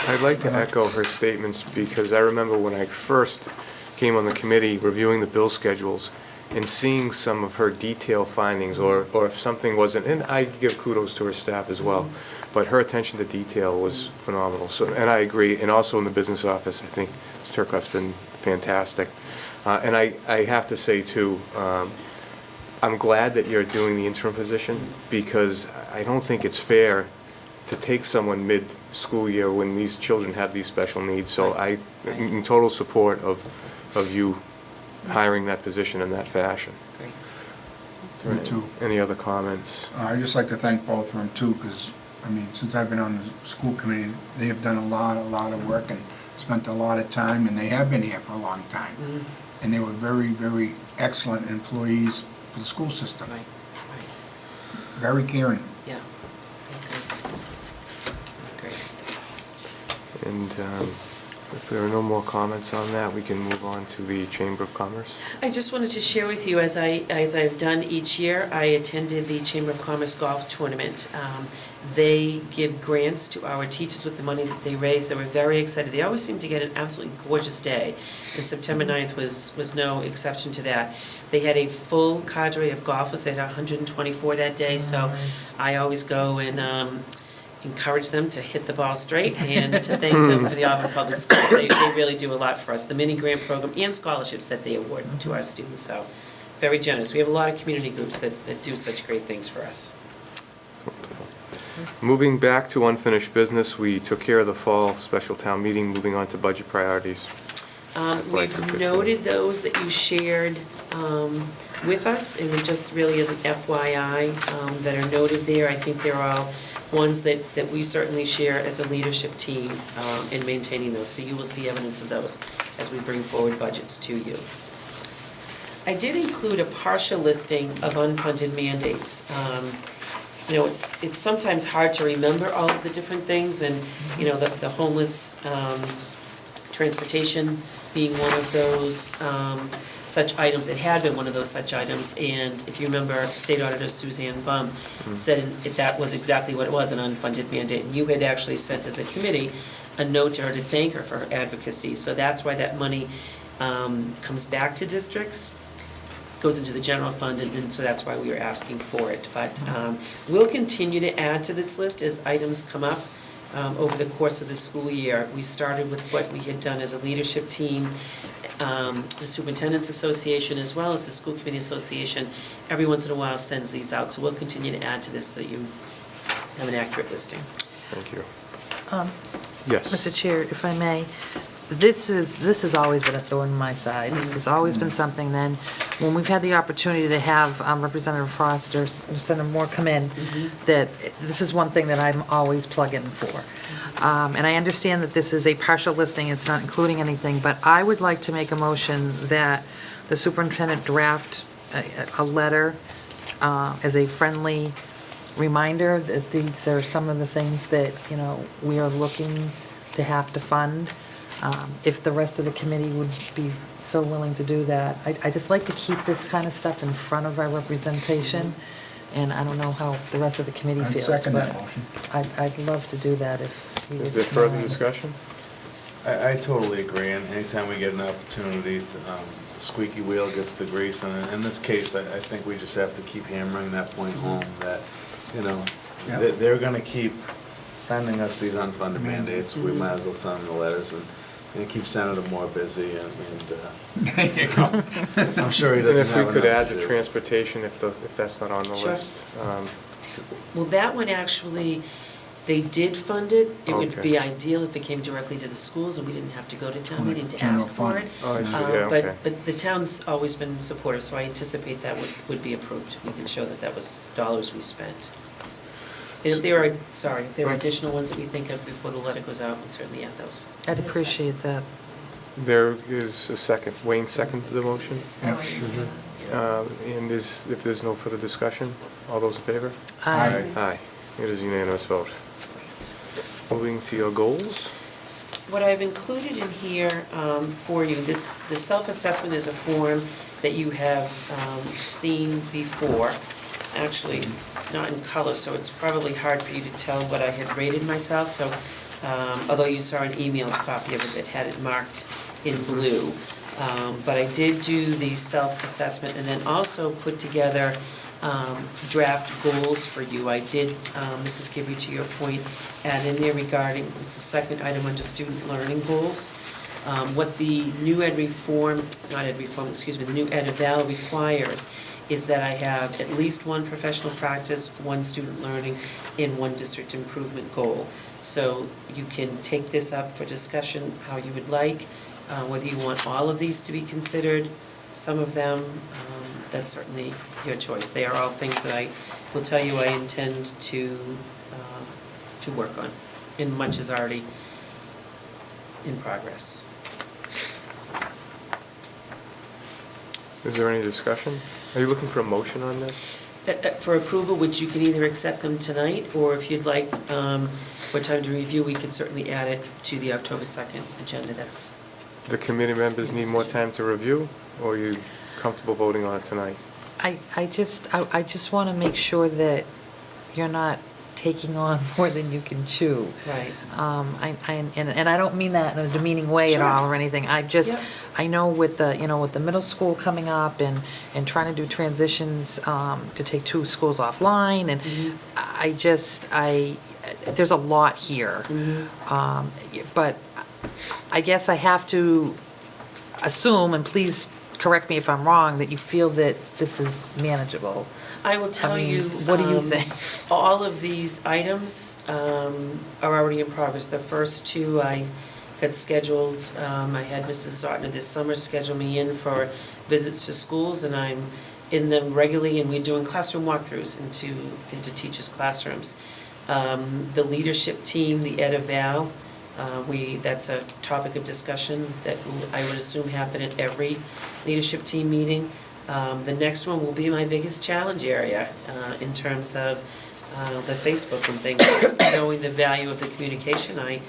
I'd like to echo her statements, because I remember when I first came on the committee reviewing the bill schedules and seeing some of her detailed findings, or if something wasn't, and I give kudos to her staff as well, but her attention to detail was phenomenal. So, and I agree, and also in the business office, I think Ms. Turcott's been fantastic. And I have to say too, I'm glad that you're doing the interim position, because I don't think it's fair to take someone mid-school year when these children have these special needs. So I'm in total support of you hiring that position in that fashion. Great. Me too. Any other comments? I'd just like to thank both of them too, because, I mean, since I've been on the school committee, they have done a lot of work and spent a lot of time, and they have been here for a long time. And they were very, very excellent employees for the school system. Right. Very caring. Yeah. Great. And if there are no more comments on that, we can move on to the Chamber of Commerce. I just wanted to share with you, as I've done each year, I attended the Chamber of Commerce Golf Tournament. They give grants to our teachers with the money that they raise. They were very excited. They always seem to get an absolutely gorgeous day, and September 9th was no exception to that. They had a full cadre of golfers. They had 124 that day, so I always go and encourage them to hit the ball straight and to thank them for the Auburn Public Schools. They really do a lot for us. The mini grant program and scholarships that they award to our students, so very generous. We have a lot of community groups that do such great things for us. Moving back to unfinished business, we took care of the fall special town meeting, moving on to budget priorities. We've noted those that you shared with us, and we just really as an FYI that are noted there. I think they're all ones that we certainly share as a leadership team in maintaining those. So you will see evidence of those as we bring forward budgets to you. I did include a partial listing of unfunded mandates. It's sometimes hard to remember all of the different things, and the homeless transportation being one of those such items. It had been one of those such items, and if you remember, State Auditor Suzanne Bum said that was exactly what it was, an unfunded mandate. And you had actually sent as a committee a note to her to thank her for her advocacy. So that's why that money comes back to districts, goes into the general fund, and so that's why we were asking for it. But we'll continue to add to this list as items come up over the course of the school year. We started with what we had done as a leadership team, the Superintendent's Association, as well as the School Committee Association. Every once in a while sends these out, so we'll continue to add to this so that you have an accurate listing. Thank you. Yes. Mr. Chair, if I may, this has always been a thorn in my side. This has always been something then, when we've had the opportunity to have Representative Foster, Senator Moore come in, that this is one thing that I'm always plug-in for. And I understand that this is a partial listing, it's not including anything, but I would like to make a motion that the superintendent draft a letter as a friendly reminder that these are some of the things that, we are looking to have to fund. If the rest of the committee would be so willing to do that. I just like to keep this kind of stuff in front of our representation, and I don't know how the rest of the committee feels. Second that but motion. I'd love to do that if you Is would there further allow it. discussion? I totally agree, and anytime we get an opportunity to, the squeaky wheel gets the grease, and in this case, I think we just have to keep hammering that point home, that, they're gonna keep sending us these unfunded mandates, we might as well send them the letters and keep Senator Moore busy, and There you go. I'm sure he And doesn't if have we could enough add to the do. transportation, if that's not on the Sure. list. Well, that one actually, they did fund it. It would Okay. be ideal if it came directly to the schools and we didn't have to go to town meeting to General ask for fund. it. Oh, I see. Yeah, But okay. the town's always been supportive, so I anticipate that would be approved. We can show that was dollars we spent. And if there are additional ones that we think of before the letter goes out, we'll certainly add those. I'd appreciate that. There is a second. Wayne seconded the motion? Yeah. And if there's no further discussion, all those in favor? Aye. Aye. It is a unanimous vote. Moving to your goals. What I've included in here for you, the self-assessment is a form that you have seen before. Actually, it's not in color, so it's probably hard for you to tell what I had rated myself. So, although you saw an emailed copy of it that had it marked in blue. But I did do the self-assessment and then also put together draft goals for you. I did, Mrs. Gibby, to your point, add in there regarding, it's the second item under student learning goals. What the new ed reform, the new ed eval requires is that I have at least one professional practice, one student learning, and one district improvement goal. So you can take this up for discussion how you would like, whether you want all of these to be considered, some of them, that's certainly your choice. They are all things that I will tell you I intend to work on, and much is already in progress. Is there any discussion? Are you looking for a motion on this? For approval, which you can either accept them tonight, or if you'd like more time to review, we could certainly add it to the October 2nd agenda. That's The committee members need more time to review, or are you comfortable voting on it tonight? I just want to make sure that you're not taking on more than you can chew. right. And I don't mean that in a demeaning way at all or anything. Yep. I know with the middle school coming up and trying to do transitions, to take 2 schools offline, and there's a lot here. But I guess I have to assume, and please correct me if I'm wrong, that you feel that this is manageable. I will tell you. What do you think? All of these items are already in progress. The first 2 I got scheduled. I had Mrs. Zotner this summer schedule me in for visits to schools, and I'm in them regularly, and we're doing classroom walkthroughs into teachers' classrooms. The leadership team, the ed eval, that's a topic of discussion that I would assume happen at every leadership team meeting. The next one will be my biggest challenge area in terms of the Facebook and things. Knowing the value of the communication, I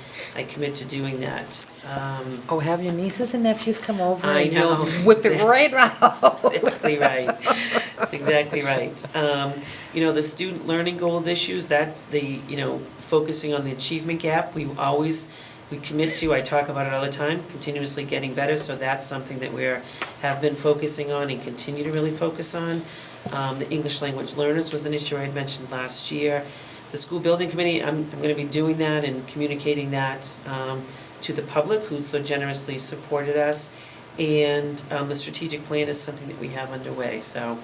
commit to doing that. Have your nieces and nephews come over I and know. you'll whip it right out. That's exactly right. That's exactly right. The student learning goal issues, that's the, focusing on the achievement gap. We commit to, I talk about it all the time, continuously getting better, so that's something that have been focusing on and continue to really focus on. The English language learners was an issue I had mentioned last year. The school building committee, I'm going to be doing that and communicating that to the public who so generously supported us. And the strategic plan is something that we have underway, so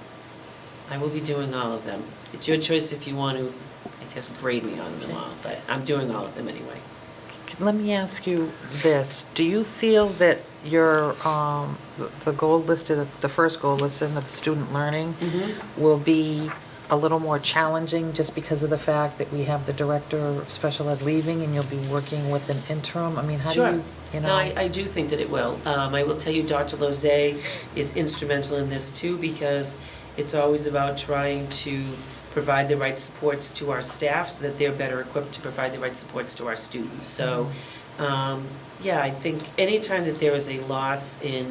I will be doing all of them. It's your choice if you want to, I guess, grade me on them all, but I'm doing all of them anyway. Let me ask you this. Do you feel that your, the goal listed, the first goal listed under the student learning will be a little more challenging just because of the fact that we have the director of special ed leaving and you'll be working with an interim? I mean, how do you know? No, I do think that it will. I will tell you Dr. Lozay is instrumental in this too, because it's always about trying to provide the right supports to our staff so that they're better equipped to provide the right supports to our students. So, I think anytime that there is a loss in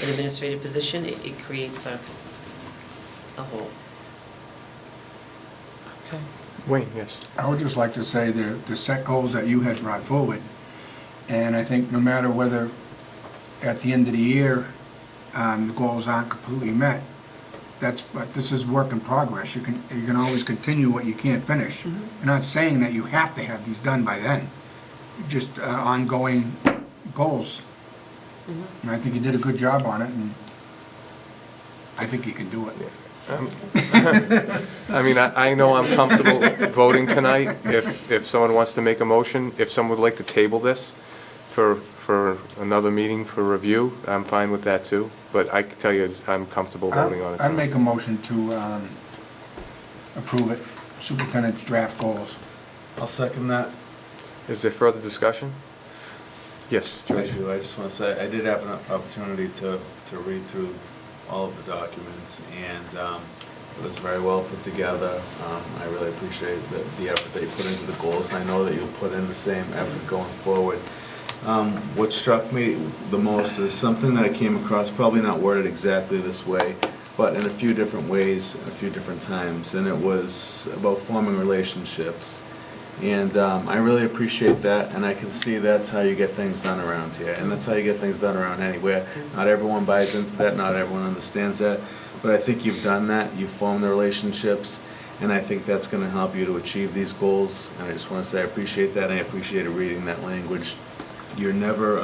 an administrative position, it creates a hole. Okay. Wayne, yes. I would just like to say the set goals that you had brought forward, and I think no matter whether at the end of the year the goals aren't completely met, but this is work in progress. You can always continue what you can't finish. I'm not saying that you have to have these done by then, just ongoing goals. And I think you did a good job on it, and I think you can do it. I know I'm comfortable voting tonight. If someone wants to make a motion, if someone would like to table this for another meeting for review, I'm fine with that too. But I can tell you, I'm comfortable voting on it tonight. I'd make a motion to approve it, superintendent's draft goals. I'll second that. Is there further discussion? Yes, I George. do. I just want to say, I did have an opportunity to read through all of the documents, and it was very well put together. I really appreciate the effort that you put into the goals, and I know that you'll put in the same effort going forward. What struck me the most is something that I came across, probably not worded exactly this way, but in a few different ways, a few different times, and it was about forming relationships. And I really appreciate that, and I can see that's how you get things done around here, and that's how you get things done around anywhere. Not everyone buys into that, not everyone understands that, but I think you've done that, you've formed the relationships, and I think that's going to help you to achieve these goals. And I just want to say I appreciate that, and I appreciated reading that language. You're never,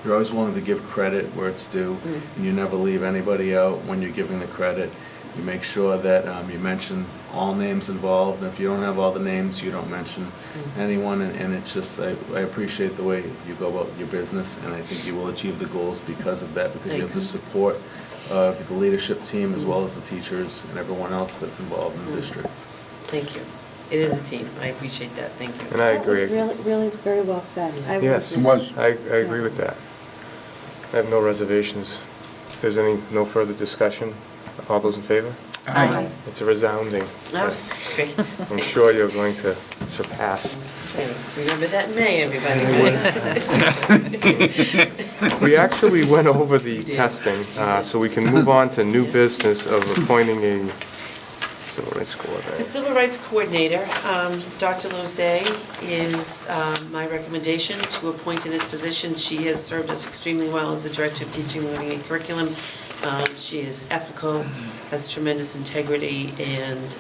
you're always willing to give credit where it's due, and you never leave anybody out when you're giving the credit. You make sure that you mention all names involved, and if you don't have all the names, you don't mention anyone, and it's just, I appreciate the way you go about your business, and I think you will achieve the goals because of that, because you have the support of the leadership team as well as the teachers and everyone else that's involved in the district. Thank you. It is a team. I appreciate that. Thank you. And I agree. That was really very well said. I would Yes, agree. I agree with that. I have no reservations. If there's no further discussion, all those in favor? Aye. It's a resounding. Oh, great. I'm sure you're going to surpass. Hey, remember that in May, everybody. We actually went over the testing, so we can move on to new business of appointing a civil rights coordinator. The Civil Rights Coordinator, Dr. Lozay, is my recommendation to appoint in this position. She has served us extremely well as a Director of Teaching, Learning, and Curriculum. She is ethical, has tremendous integrity, and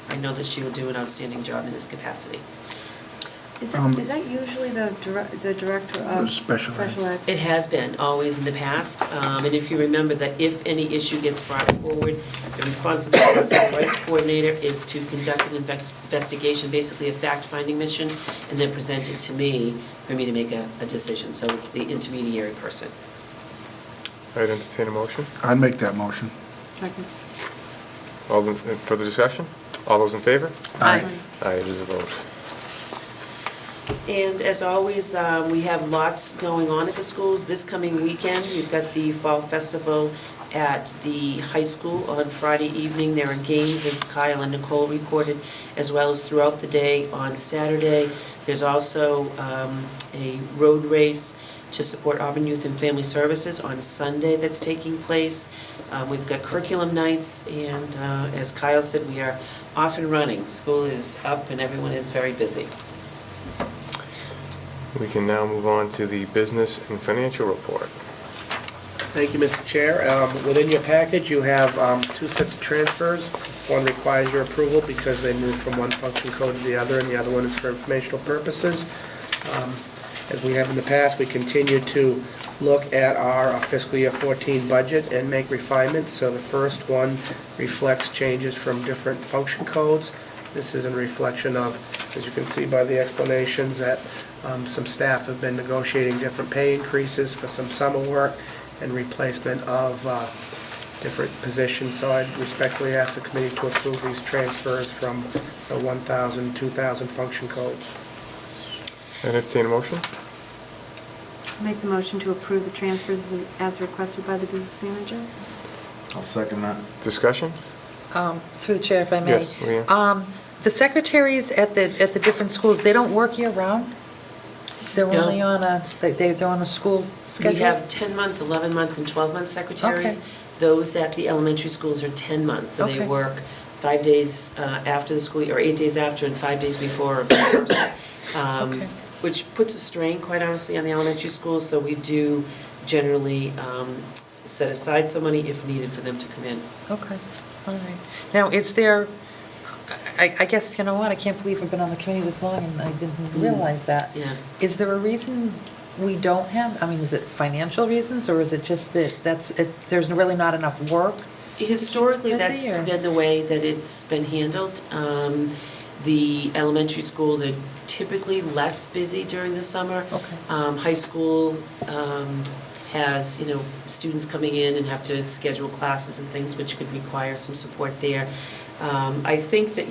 I know that she will do an outstanding job in this capacity. Is that usually the director of Special ed. ed? It has been, always in the past. And if you remember that if any issue gets brought forward, the responsibility of the Civil Rights Coordinator is to conduct an investigation, basically a fact-finding mission, and then present it to me for me to make a decision. So it's the intermediary person. I'd entertain a motion. I'd make that motion. Second. All in, further discussion? All those in favor? Aye. Aye, it is a vote. And as always, we have lots going on at the schools. This coming weekend, we've got the Fall Festival at the high school on Friday evening. There are games, as Kyle and Nicole reported, as well as throughout the day on Saturday. There's also a road race to support Auburn Youth and Family Services on Sunday that's taking place. We've got curriculum nights, and as Kyle said, we are off and running. School is up and everyone is very busy. We can now move on to the business and financial report. Thank you, Mr. Chair. Within your package, you have two sets of transfers. One requires your approval because they move from one function code to the other, and the other one is for informational purposes. As we have in the past, we continue to look at our fiscal year 14 budget and make refinements. So the first one reflects changes from different function codes. This is in reflection of, as you can see by the explanations, that some staff have been negotiating different pay increases for some summer work and replacement of different positions. So I respectfully ask the committee to approve these transfers from the 1,000, 2,000 function codes. Entertain a motion. Make the motion to approve the transfers as requested by the business manager. I'll second that. Discussion? Through the chair, if I may. Yes, Leanne. The secretaries at the different schools, they don't work year-round? They're No. only on they're on a school schedule? We have 10-month, 11-month, and 12-month secretaries. Okay. Those at the elementary schools are 10 months, so they Okay. work 5 days after the school year, or 8 days after and 5 days before, or vice versa. Okay. Which puts a strain, quite honestly, on the elementary schools, so we do generally set aside some money if needed for them to come in. Okay, all right. Now, is there, I guess, you know what, I can't believe I've been on the committee this long and I didn't realize that. Yeah. Is there a reason we don't have, I mean, is it financial reasons, or is it just that there's really not enough work? Historically, Busy, that's or? been the way that it's been handled. The elementary schools are typically less busy during the summer. Okay. High school has, students coming in and have to schedule classes and things which could require some support there. I think that,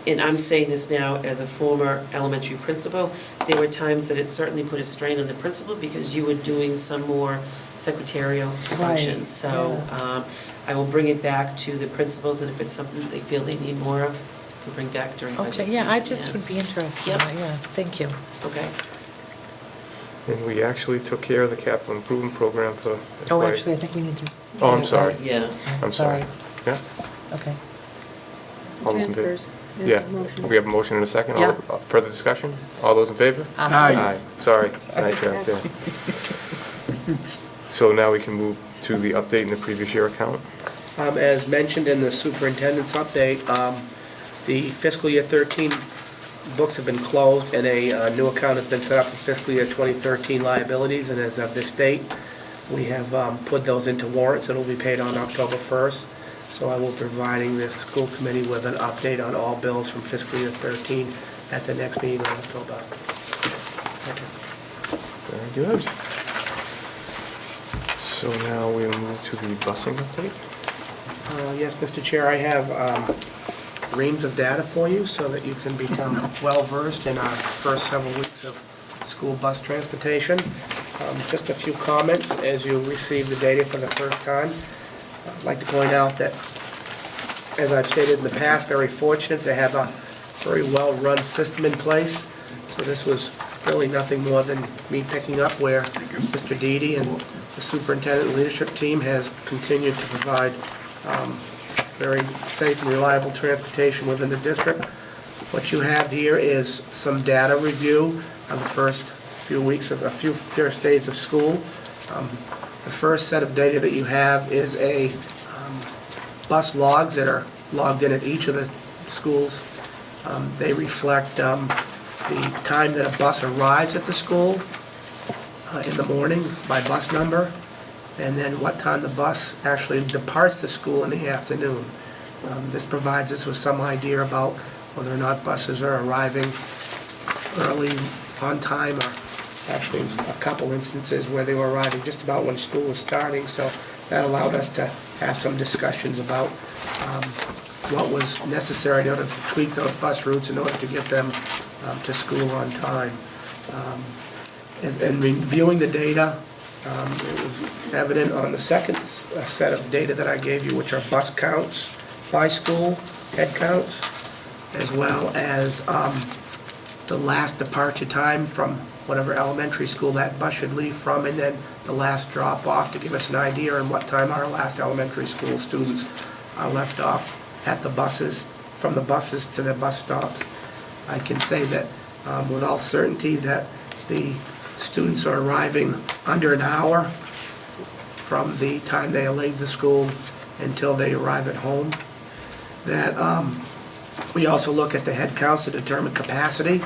and I'm saying this now as a former elementary principal, there were times that it certainly put a strain on the principal because you were doing some more secretarial functions. So I will bring it back to the principals, and if it's something that they feel they need more of, we'll bring back during budget Okay, season. yeah, I just would be interested in Yep. that, yeah, thank you. Okay. And we actually took care of the capital improvement program for. Oh, FY actually, I think we need to. Oh, I'm sorry. Yeah. I'm sorry. Yeah? Okay. All those in favor? Transfers. Yeah, Motion. we have a motion and a second. Yeah. Further discussion? All those in favor? Aye. Sorry, sidetracked there. So now we can move to the update in the previous year account. As mentioned in the superintendent's update, the fiscal year 13 books have been closed, and a new account has been set up for fiscal year 2013 liabilities, and as of this date, we have put those into warrants, and will be paid on October 1st. So I will be providing the school committee with an update on all bills from fiscal year 13 at the next meeting in October. Very good. So now we'll move to the busing update. Yes, Mr. Chair, I have reams of data for you so that you can become well-versed in our first several weeks of school bus transportation. Just a few comments as you receive the data for the first time. I'd like to point out that, as I've stated in the past, very fortunate to have a very well-run system in place. So this was really nothing more than me picking up where Mr. Deedy and the superintendent leadership team has continued to provide very safe and reliable transportation within the district. What you have here is some data review of the first few weeks of a few first days of school. The first set of data that you have is a bus logs that are logged in at each of the schools. They reflect the time that a bus arrives at the school in the morning by bus number, and then what time the bus actually departs the school in the afternoon. This provides us with some idea about whether or not buses are arriving early, on time, or actually in a couple instances where they were arriving just about when school was starting. So that allowed us to have some discussions about what was necessary in order to tweak those bus routes in order to get them to school on time. And reviewing the data, it was evident on the second set of data that I gave you, which are bus counts by school, head counts, as well as the last departure time from whatever elementary school that bus should leave from, and then the last drop off to give us an idea on what time our last elementary school students are left off at the buses, from the buses to the bus stops. I can say that with all certainty that the students are arriving under an hour from the time they leave the school until they arrive at home. That we also look at the head counts to determine capacity.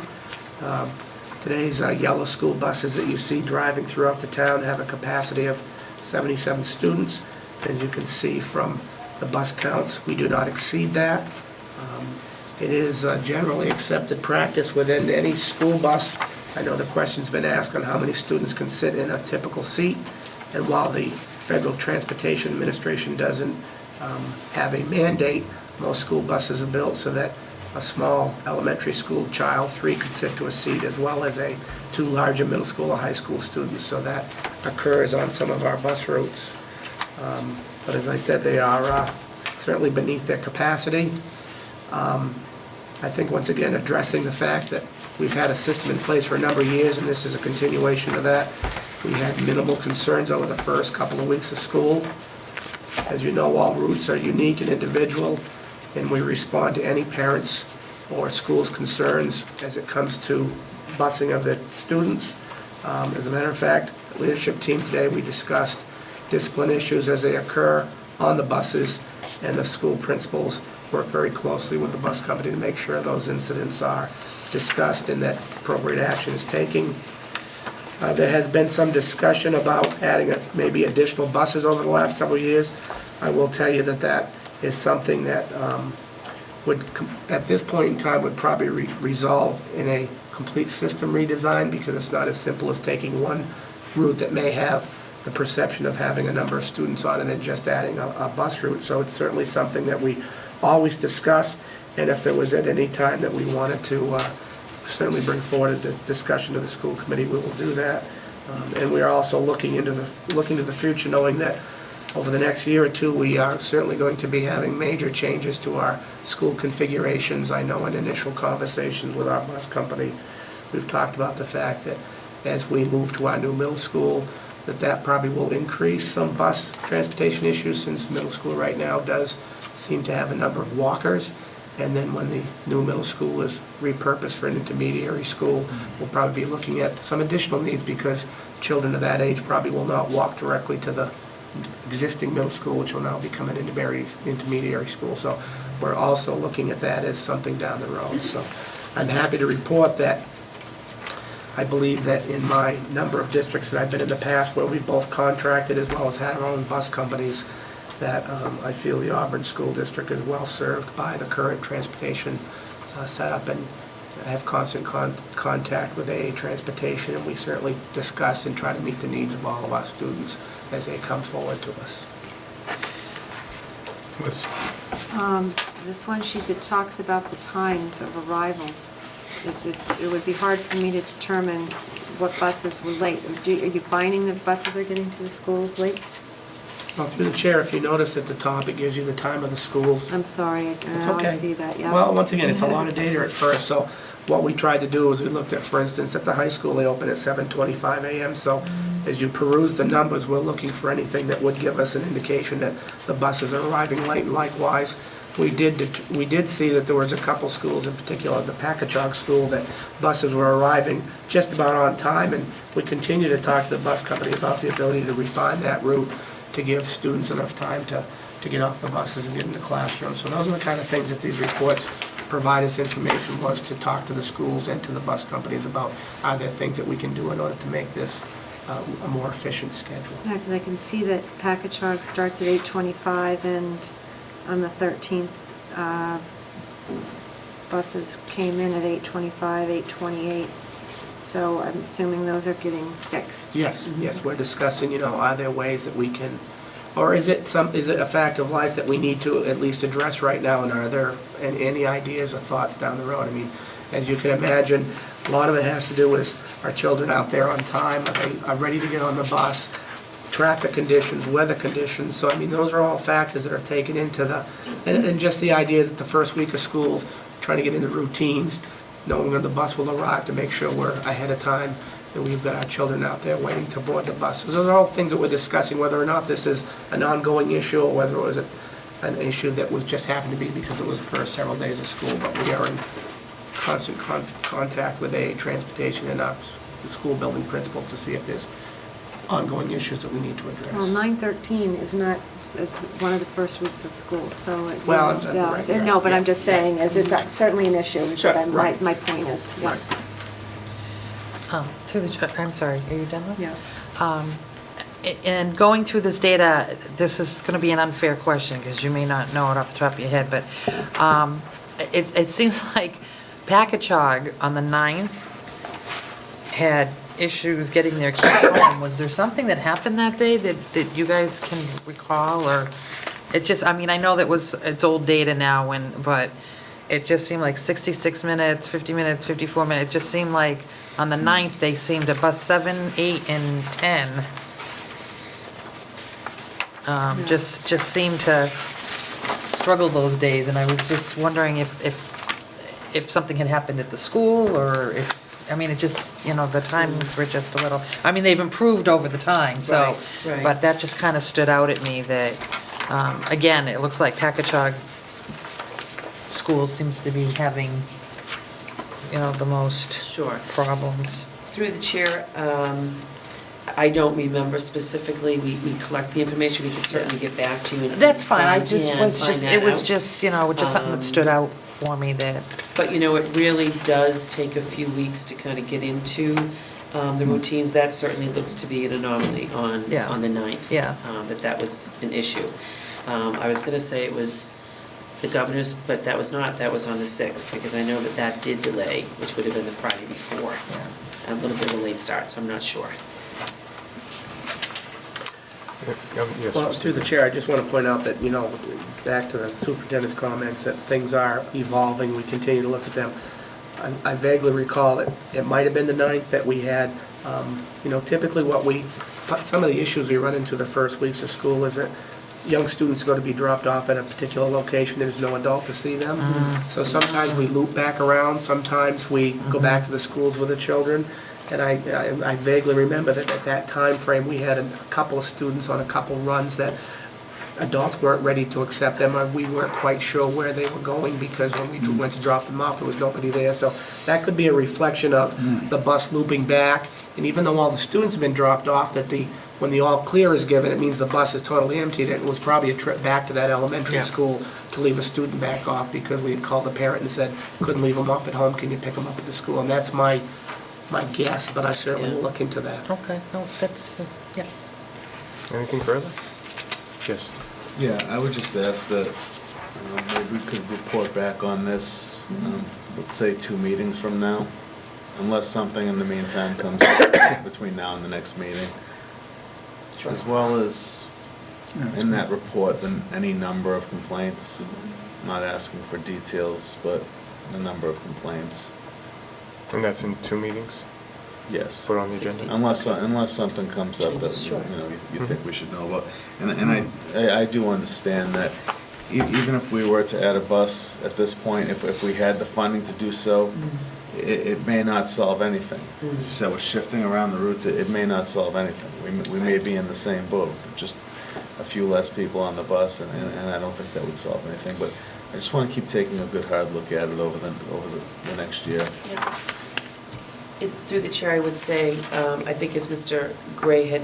Today's yellow school buses that you see driving throughout the town have a capacity of 77 students. As you can see from the bus counts, we do not exceed that. It is generally accepted practice within any school bus. I know the question's been asked on how many students can sit in a typical seat, and while the Federal Transportation Administration doesn't have a mandate, most school buses are built so that a small elementary school child, 3, could sit to a seat, as well as 2 larger middle school or high school students. So that occurs on some of our bus routes. But as I said, they are certainly beneath their capacity. I think, once again, addressing the fact that we've had a system in place for a number of years, and this is a continuation of that. We had minimal concerns over the first couple of weeks of school. As you know, all routes are unique and individual, and we respond to any parents' or schools' concerns as it comes to busing of the students. As a matter of fact, the leadership team today, we discussed discipline issues as they occur on the buses, and the school principals work very closely with the bus company to make sure those incidents are discussed and that appropriate action is taken. There has been some discussion about adding maybe additional buses over the last several years. I will tell you that that is something that would, at this point in time, would probably resolve in a complete system redesign, because it's not as simple as taking one route that may have the perception of having a number of students on it and just adding a bus route. So it's certainly something that we always discuss, And if there was at any time that we wanted to certainly bring forward a discussion to the school committee, we will do that. And we are also looking to the future, knowing that over the next year or two, we are certainly going to be having major changes to our school configurations. I know in initial conversations with our bus company, we've talked about the fact that as we move to our new middle school, that probably will increase some bus transportation issues, since middle school right now does seem to have a number of walkers. And then when the new middle school is repurposed for an intermediary school, we'll probably be looking at some additional needs, because children of that age probably will not walk directly to the existing middle school, which will now become an intermediary school. So we're also looking at that as something down the road. So I'm happy to report that I believe that in my number of districts that I've been in the past, where we both contracted as well as had our own bus companies, that I feel the Auburn School District is well served by the current transportation setup, and I have constant contact with AA Transportation, and we certainly discuss and try to meet the needs of all of our students as they come forward to us. This one sheet that talks about the times of arrivals, it would be hard for me to determine what buses were late. Are you finding that buses are getting to the schools late? Well, through the chair, if you notice at the top, it gives you the time of the schools. I'm sorry, It's now okay. I see that, yeah. Well, once again, it's a lot of data at first, so what we tried to do is we looked at, for instance, at the high school, they open at 7:25 a.m., so as you peruse the numbers, we're looking for anything that would give us an indication that the buses are arriving late, and likewise, we did see that there was a couple schools, in particular the Packagug School, that buses were arriving just about on time, and we continue to talk to the bus company about the ability to refine that route to give students enough time to get off the buses and get in the classroom. So those are the kind of things that these reports provide us information, was to talk to the schools and to the bus companies about, are there things that we can do in order to make this a more efficient schedule. Yeah, because I can see that Packagug starts at 8:25, and on the 13th, buses came in at 8:25, 8:28. So I'm assuming those are getting fixed. Yes, yes, we're discussing, are there ways that we can, or is it a fact of life that we need to at least address right now, and are there any ideas or thoughts down the road? I mean, as you can imagine, a lot of it has to do with, are children out there on time, are ready to get on the bus, traffic conditions, weather conditions. So, I mean, those are all factors that are taken into and just the idea that the first week of schools, trying to get into routines, knowing when the bus will arrive, to make sure we're ahead of time, and we've got our children out there waiting to board the bus. So those are all things that we're discussing, whether or not this is an ongoing issue, or whether it was an issue that was just happened to be because it was the first several days of school. But we are in constant contact with AA Transportation and our school building principals to see if there's ongoing issues that we need to address. Well, 9/13 is not one of the first weeks of school, so. Well, yeah, right, no, but yeah. I'm just saying, as it's certainly an issue, is Sure, what right. my point is. Yeah. Right. I'm sorry, are you done with? Yeah. And going through this data, this is going to be an unfair question, because you may not know it off the top of your head, but it seems like Packagug on the 9th had issues getting their kids home. Was there something that happened that day that you guys can recall, or it just, I mean, I know that it's old data now, but it just seemed like 66 minutes, 50 minutes, 54 minutes. It just seemed like on the 9th, they seemed to bus 7, 8, and 10. Just seemed to struggle those days, and I was just wondering if something had happened at the school, or if, I mean, it just, the timings were just a little, I mean, they've improved over the time, so. Right. But that just kind of stood out at me that, again, it looks like Packagug School seems to be having, the most Sure. problems. Through the chair, I don't remember specifically. We collect the information. We can certainly get back to you. And That's fine, I find- just yeah, was find just, that it was out. just, just something that stood out for me that. But, it really does take a few weeks to kind of get into the routines. That certainly looks to be an anomaly on the 9th. Yeah. That was an issue. I was going to say it was the governor's, but that was not. That was on the 6th, because I know that did delay, which would have been the Friday before. A little bit of a late start, so I'm not sure. Yes, Well, Mr. through the Gray. chair, I just want to point out that, back to the superintendent's comments, that things are evolving, we continue to look at them. I vaguely recall it might have been the 9th that we had, typically some of the issues we run into the first weeks of school is that young students go to be dropped off at a particular location, there's no adult to see them. So sometimes we loop back around, sometimes we go back to the schools with the children. And I vaguely remember that at that time frame, we had a couple of students on a couple runs that adults weren't ready to accept them, or we weren't quite sure where they were going, because when we went to drop them off, there was nobody there. So that could be a reflection of the bus looping back, and even though all the students have been dropped off, that when the all clear is given, it means the bus is totally empty, that it was probably a trip back to that elementary school to leave a student back off, because we had called the parent and said, couldn't leave them off at home, can you pick them up at the school? And that's my guess, but I certainly will look into that. Okay, no, that's, yeah. Anything further? Yes. Yeah, I would just ask that maybe we could report back on this, let's say 2 meetings from now, unless something in the meantime comes up between now and the next meeting. As well as in that report, any number of complaints, not asking for details, but the number of complaints. And that's in 2 meetings? Yes. Put on the agenda? Unless something comes up that, you think we should know about. And I do understand that even if we were to add a bus at this point, if we had the funding to do so, it may not solve anything. As you said, we're shifting around the routes, it may not solve anything. We may be in the same boat, just a few less people on the bus, and I don't think that would solve anything. But I just want to keep taking a good hard look at it over the next year. Yeah. Through the chair, I would say, I think as Mr. Gray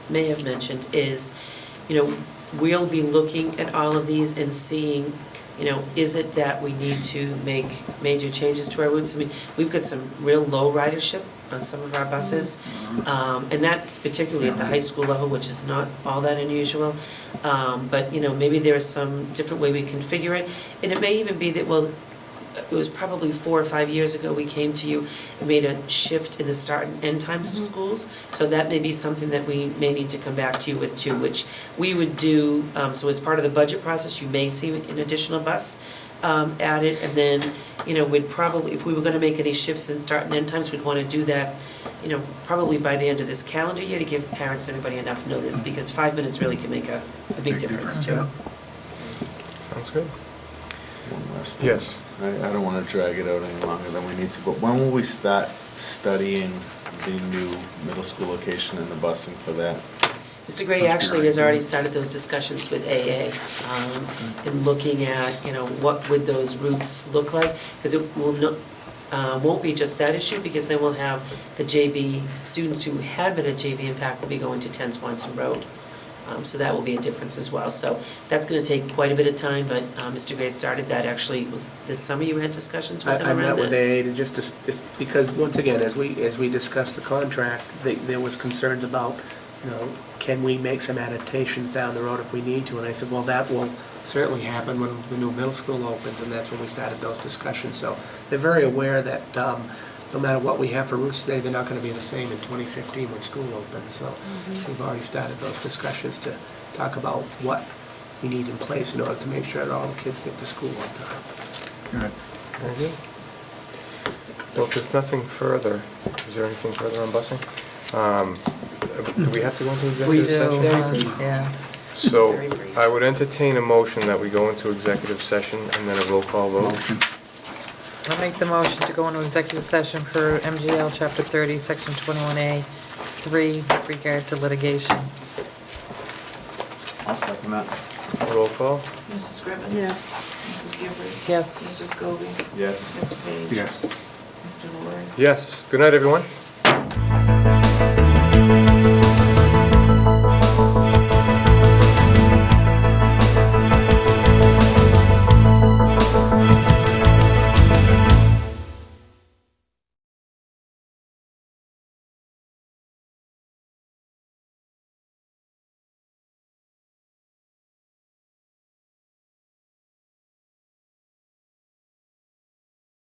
may have mentioned, is, we'll be looking at all of these and seeing, is it that we need to make major changes to our routes? I mean, we've got some real low ridership on some of our buses, and that's particularly at the high school level, which is not all that unusual. But, maybe there is some different way we configure it, and it may even be that, it was probably 4 or 5 years ago, we came to you and made a shift in the start and end times of schools. So that may be something that we may need to come back to you with too, which we would do, so as part of the budget process, you may see an additional bus added. And then, we'd probably, if we were gonna make any shifts in start and end times, we'd wanna do that, probably by the end of this calendar year, to give parents and everybody enough notice, because 5 minutes really can make a big difference too. Sounds good. One last thing. Yes. I don't want to drag it out any longer than we need to, but when will we start studying the new middle school location and the busing for that? Mr. Gray actually has already started those discussions with AA, in looking at, what would those routes look like, because it won't be just that issue, because then we'll have the JV students who had been at JV Impact will be going to 10 Swanson Road. So that will be a difference as well. So that's going to take quite a bit of time, but Mr. Gray started that actually, was this summer you had discussions with him I around that? met with AA to just because, once again, as we discussed the contract, there was concerns about, can we make some adaptations down the road if we need to? And I said, well, that will certainly happen when the new middle school opens, and that's when we started those discussions. So they're very aware that no matter what we have for routes today, they're not going to be the same in 2015 when school opens. So we've already started those discussions to talk about what we need in place in order to make sure that all the kids get to school on time. Good. Very good. Well, if there's nothing further, is there anything further on busing? Do we have to go into executive session? We do, yeah. So Very brief. I would entertain a motion that we go into executive session and then a roll call vote. Motion. I'll make the motion to go into executive session for MGL Chapter 30, Section 21A, 3, with regard to litigation. I'll second that. Roll call? Mrs. Scrivens? Yeah. Mrs. Gilbert? Yes. Mr. Scobie? Yes. Mr. Page? Yes. Mr. Lord? Yes. Good night, everyone.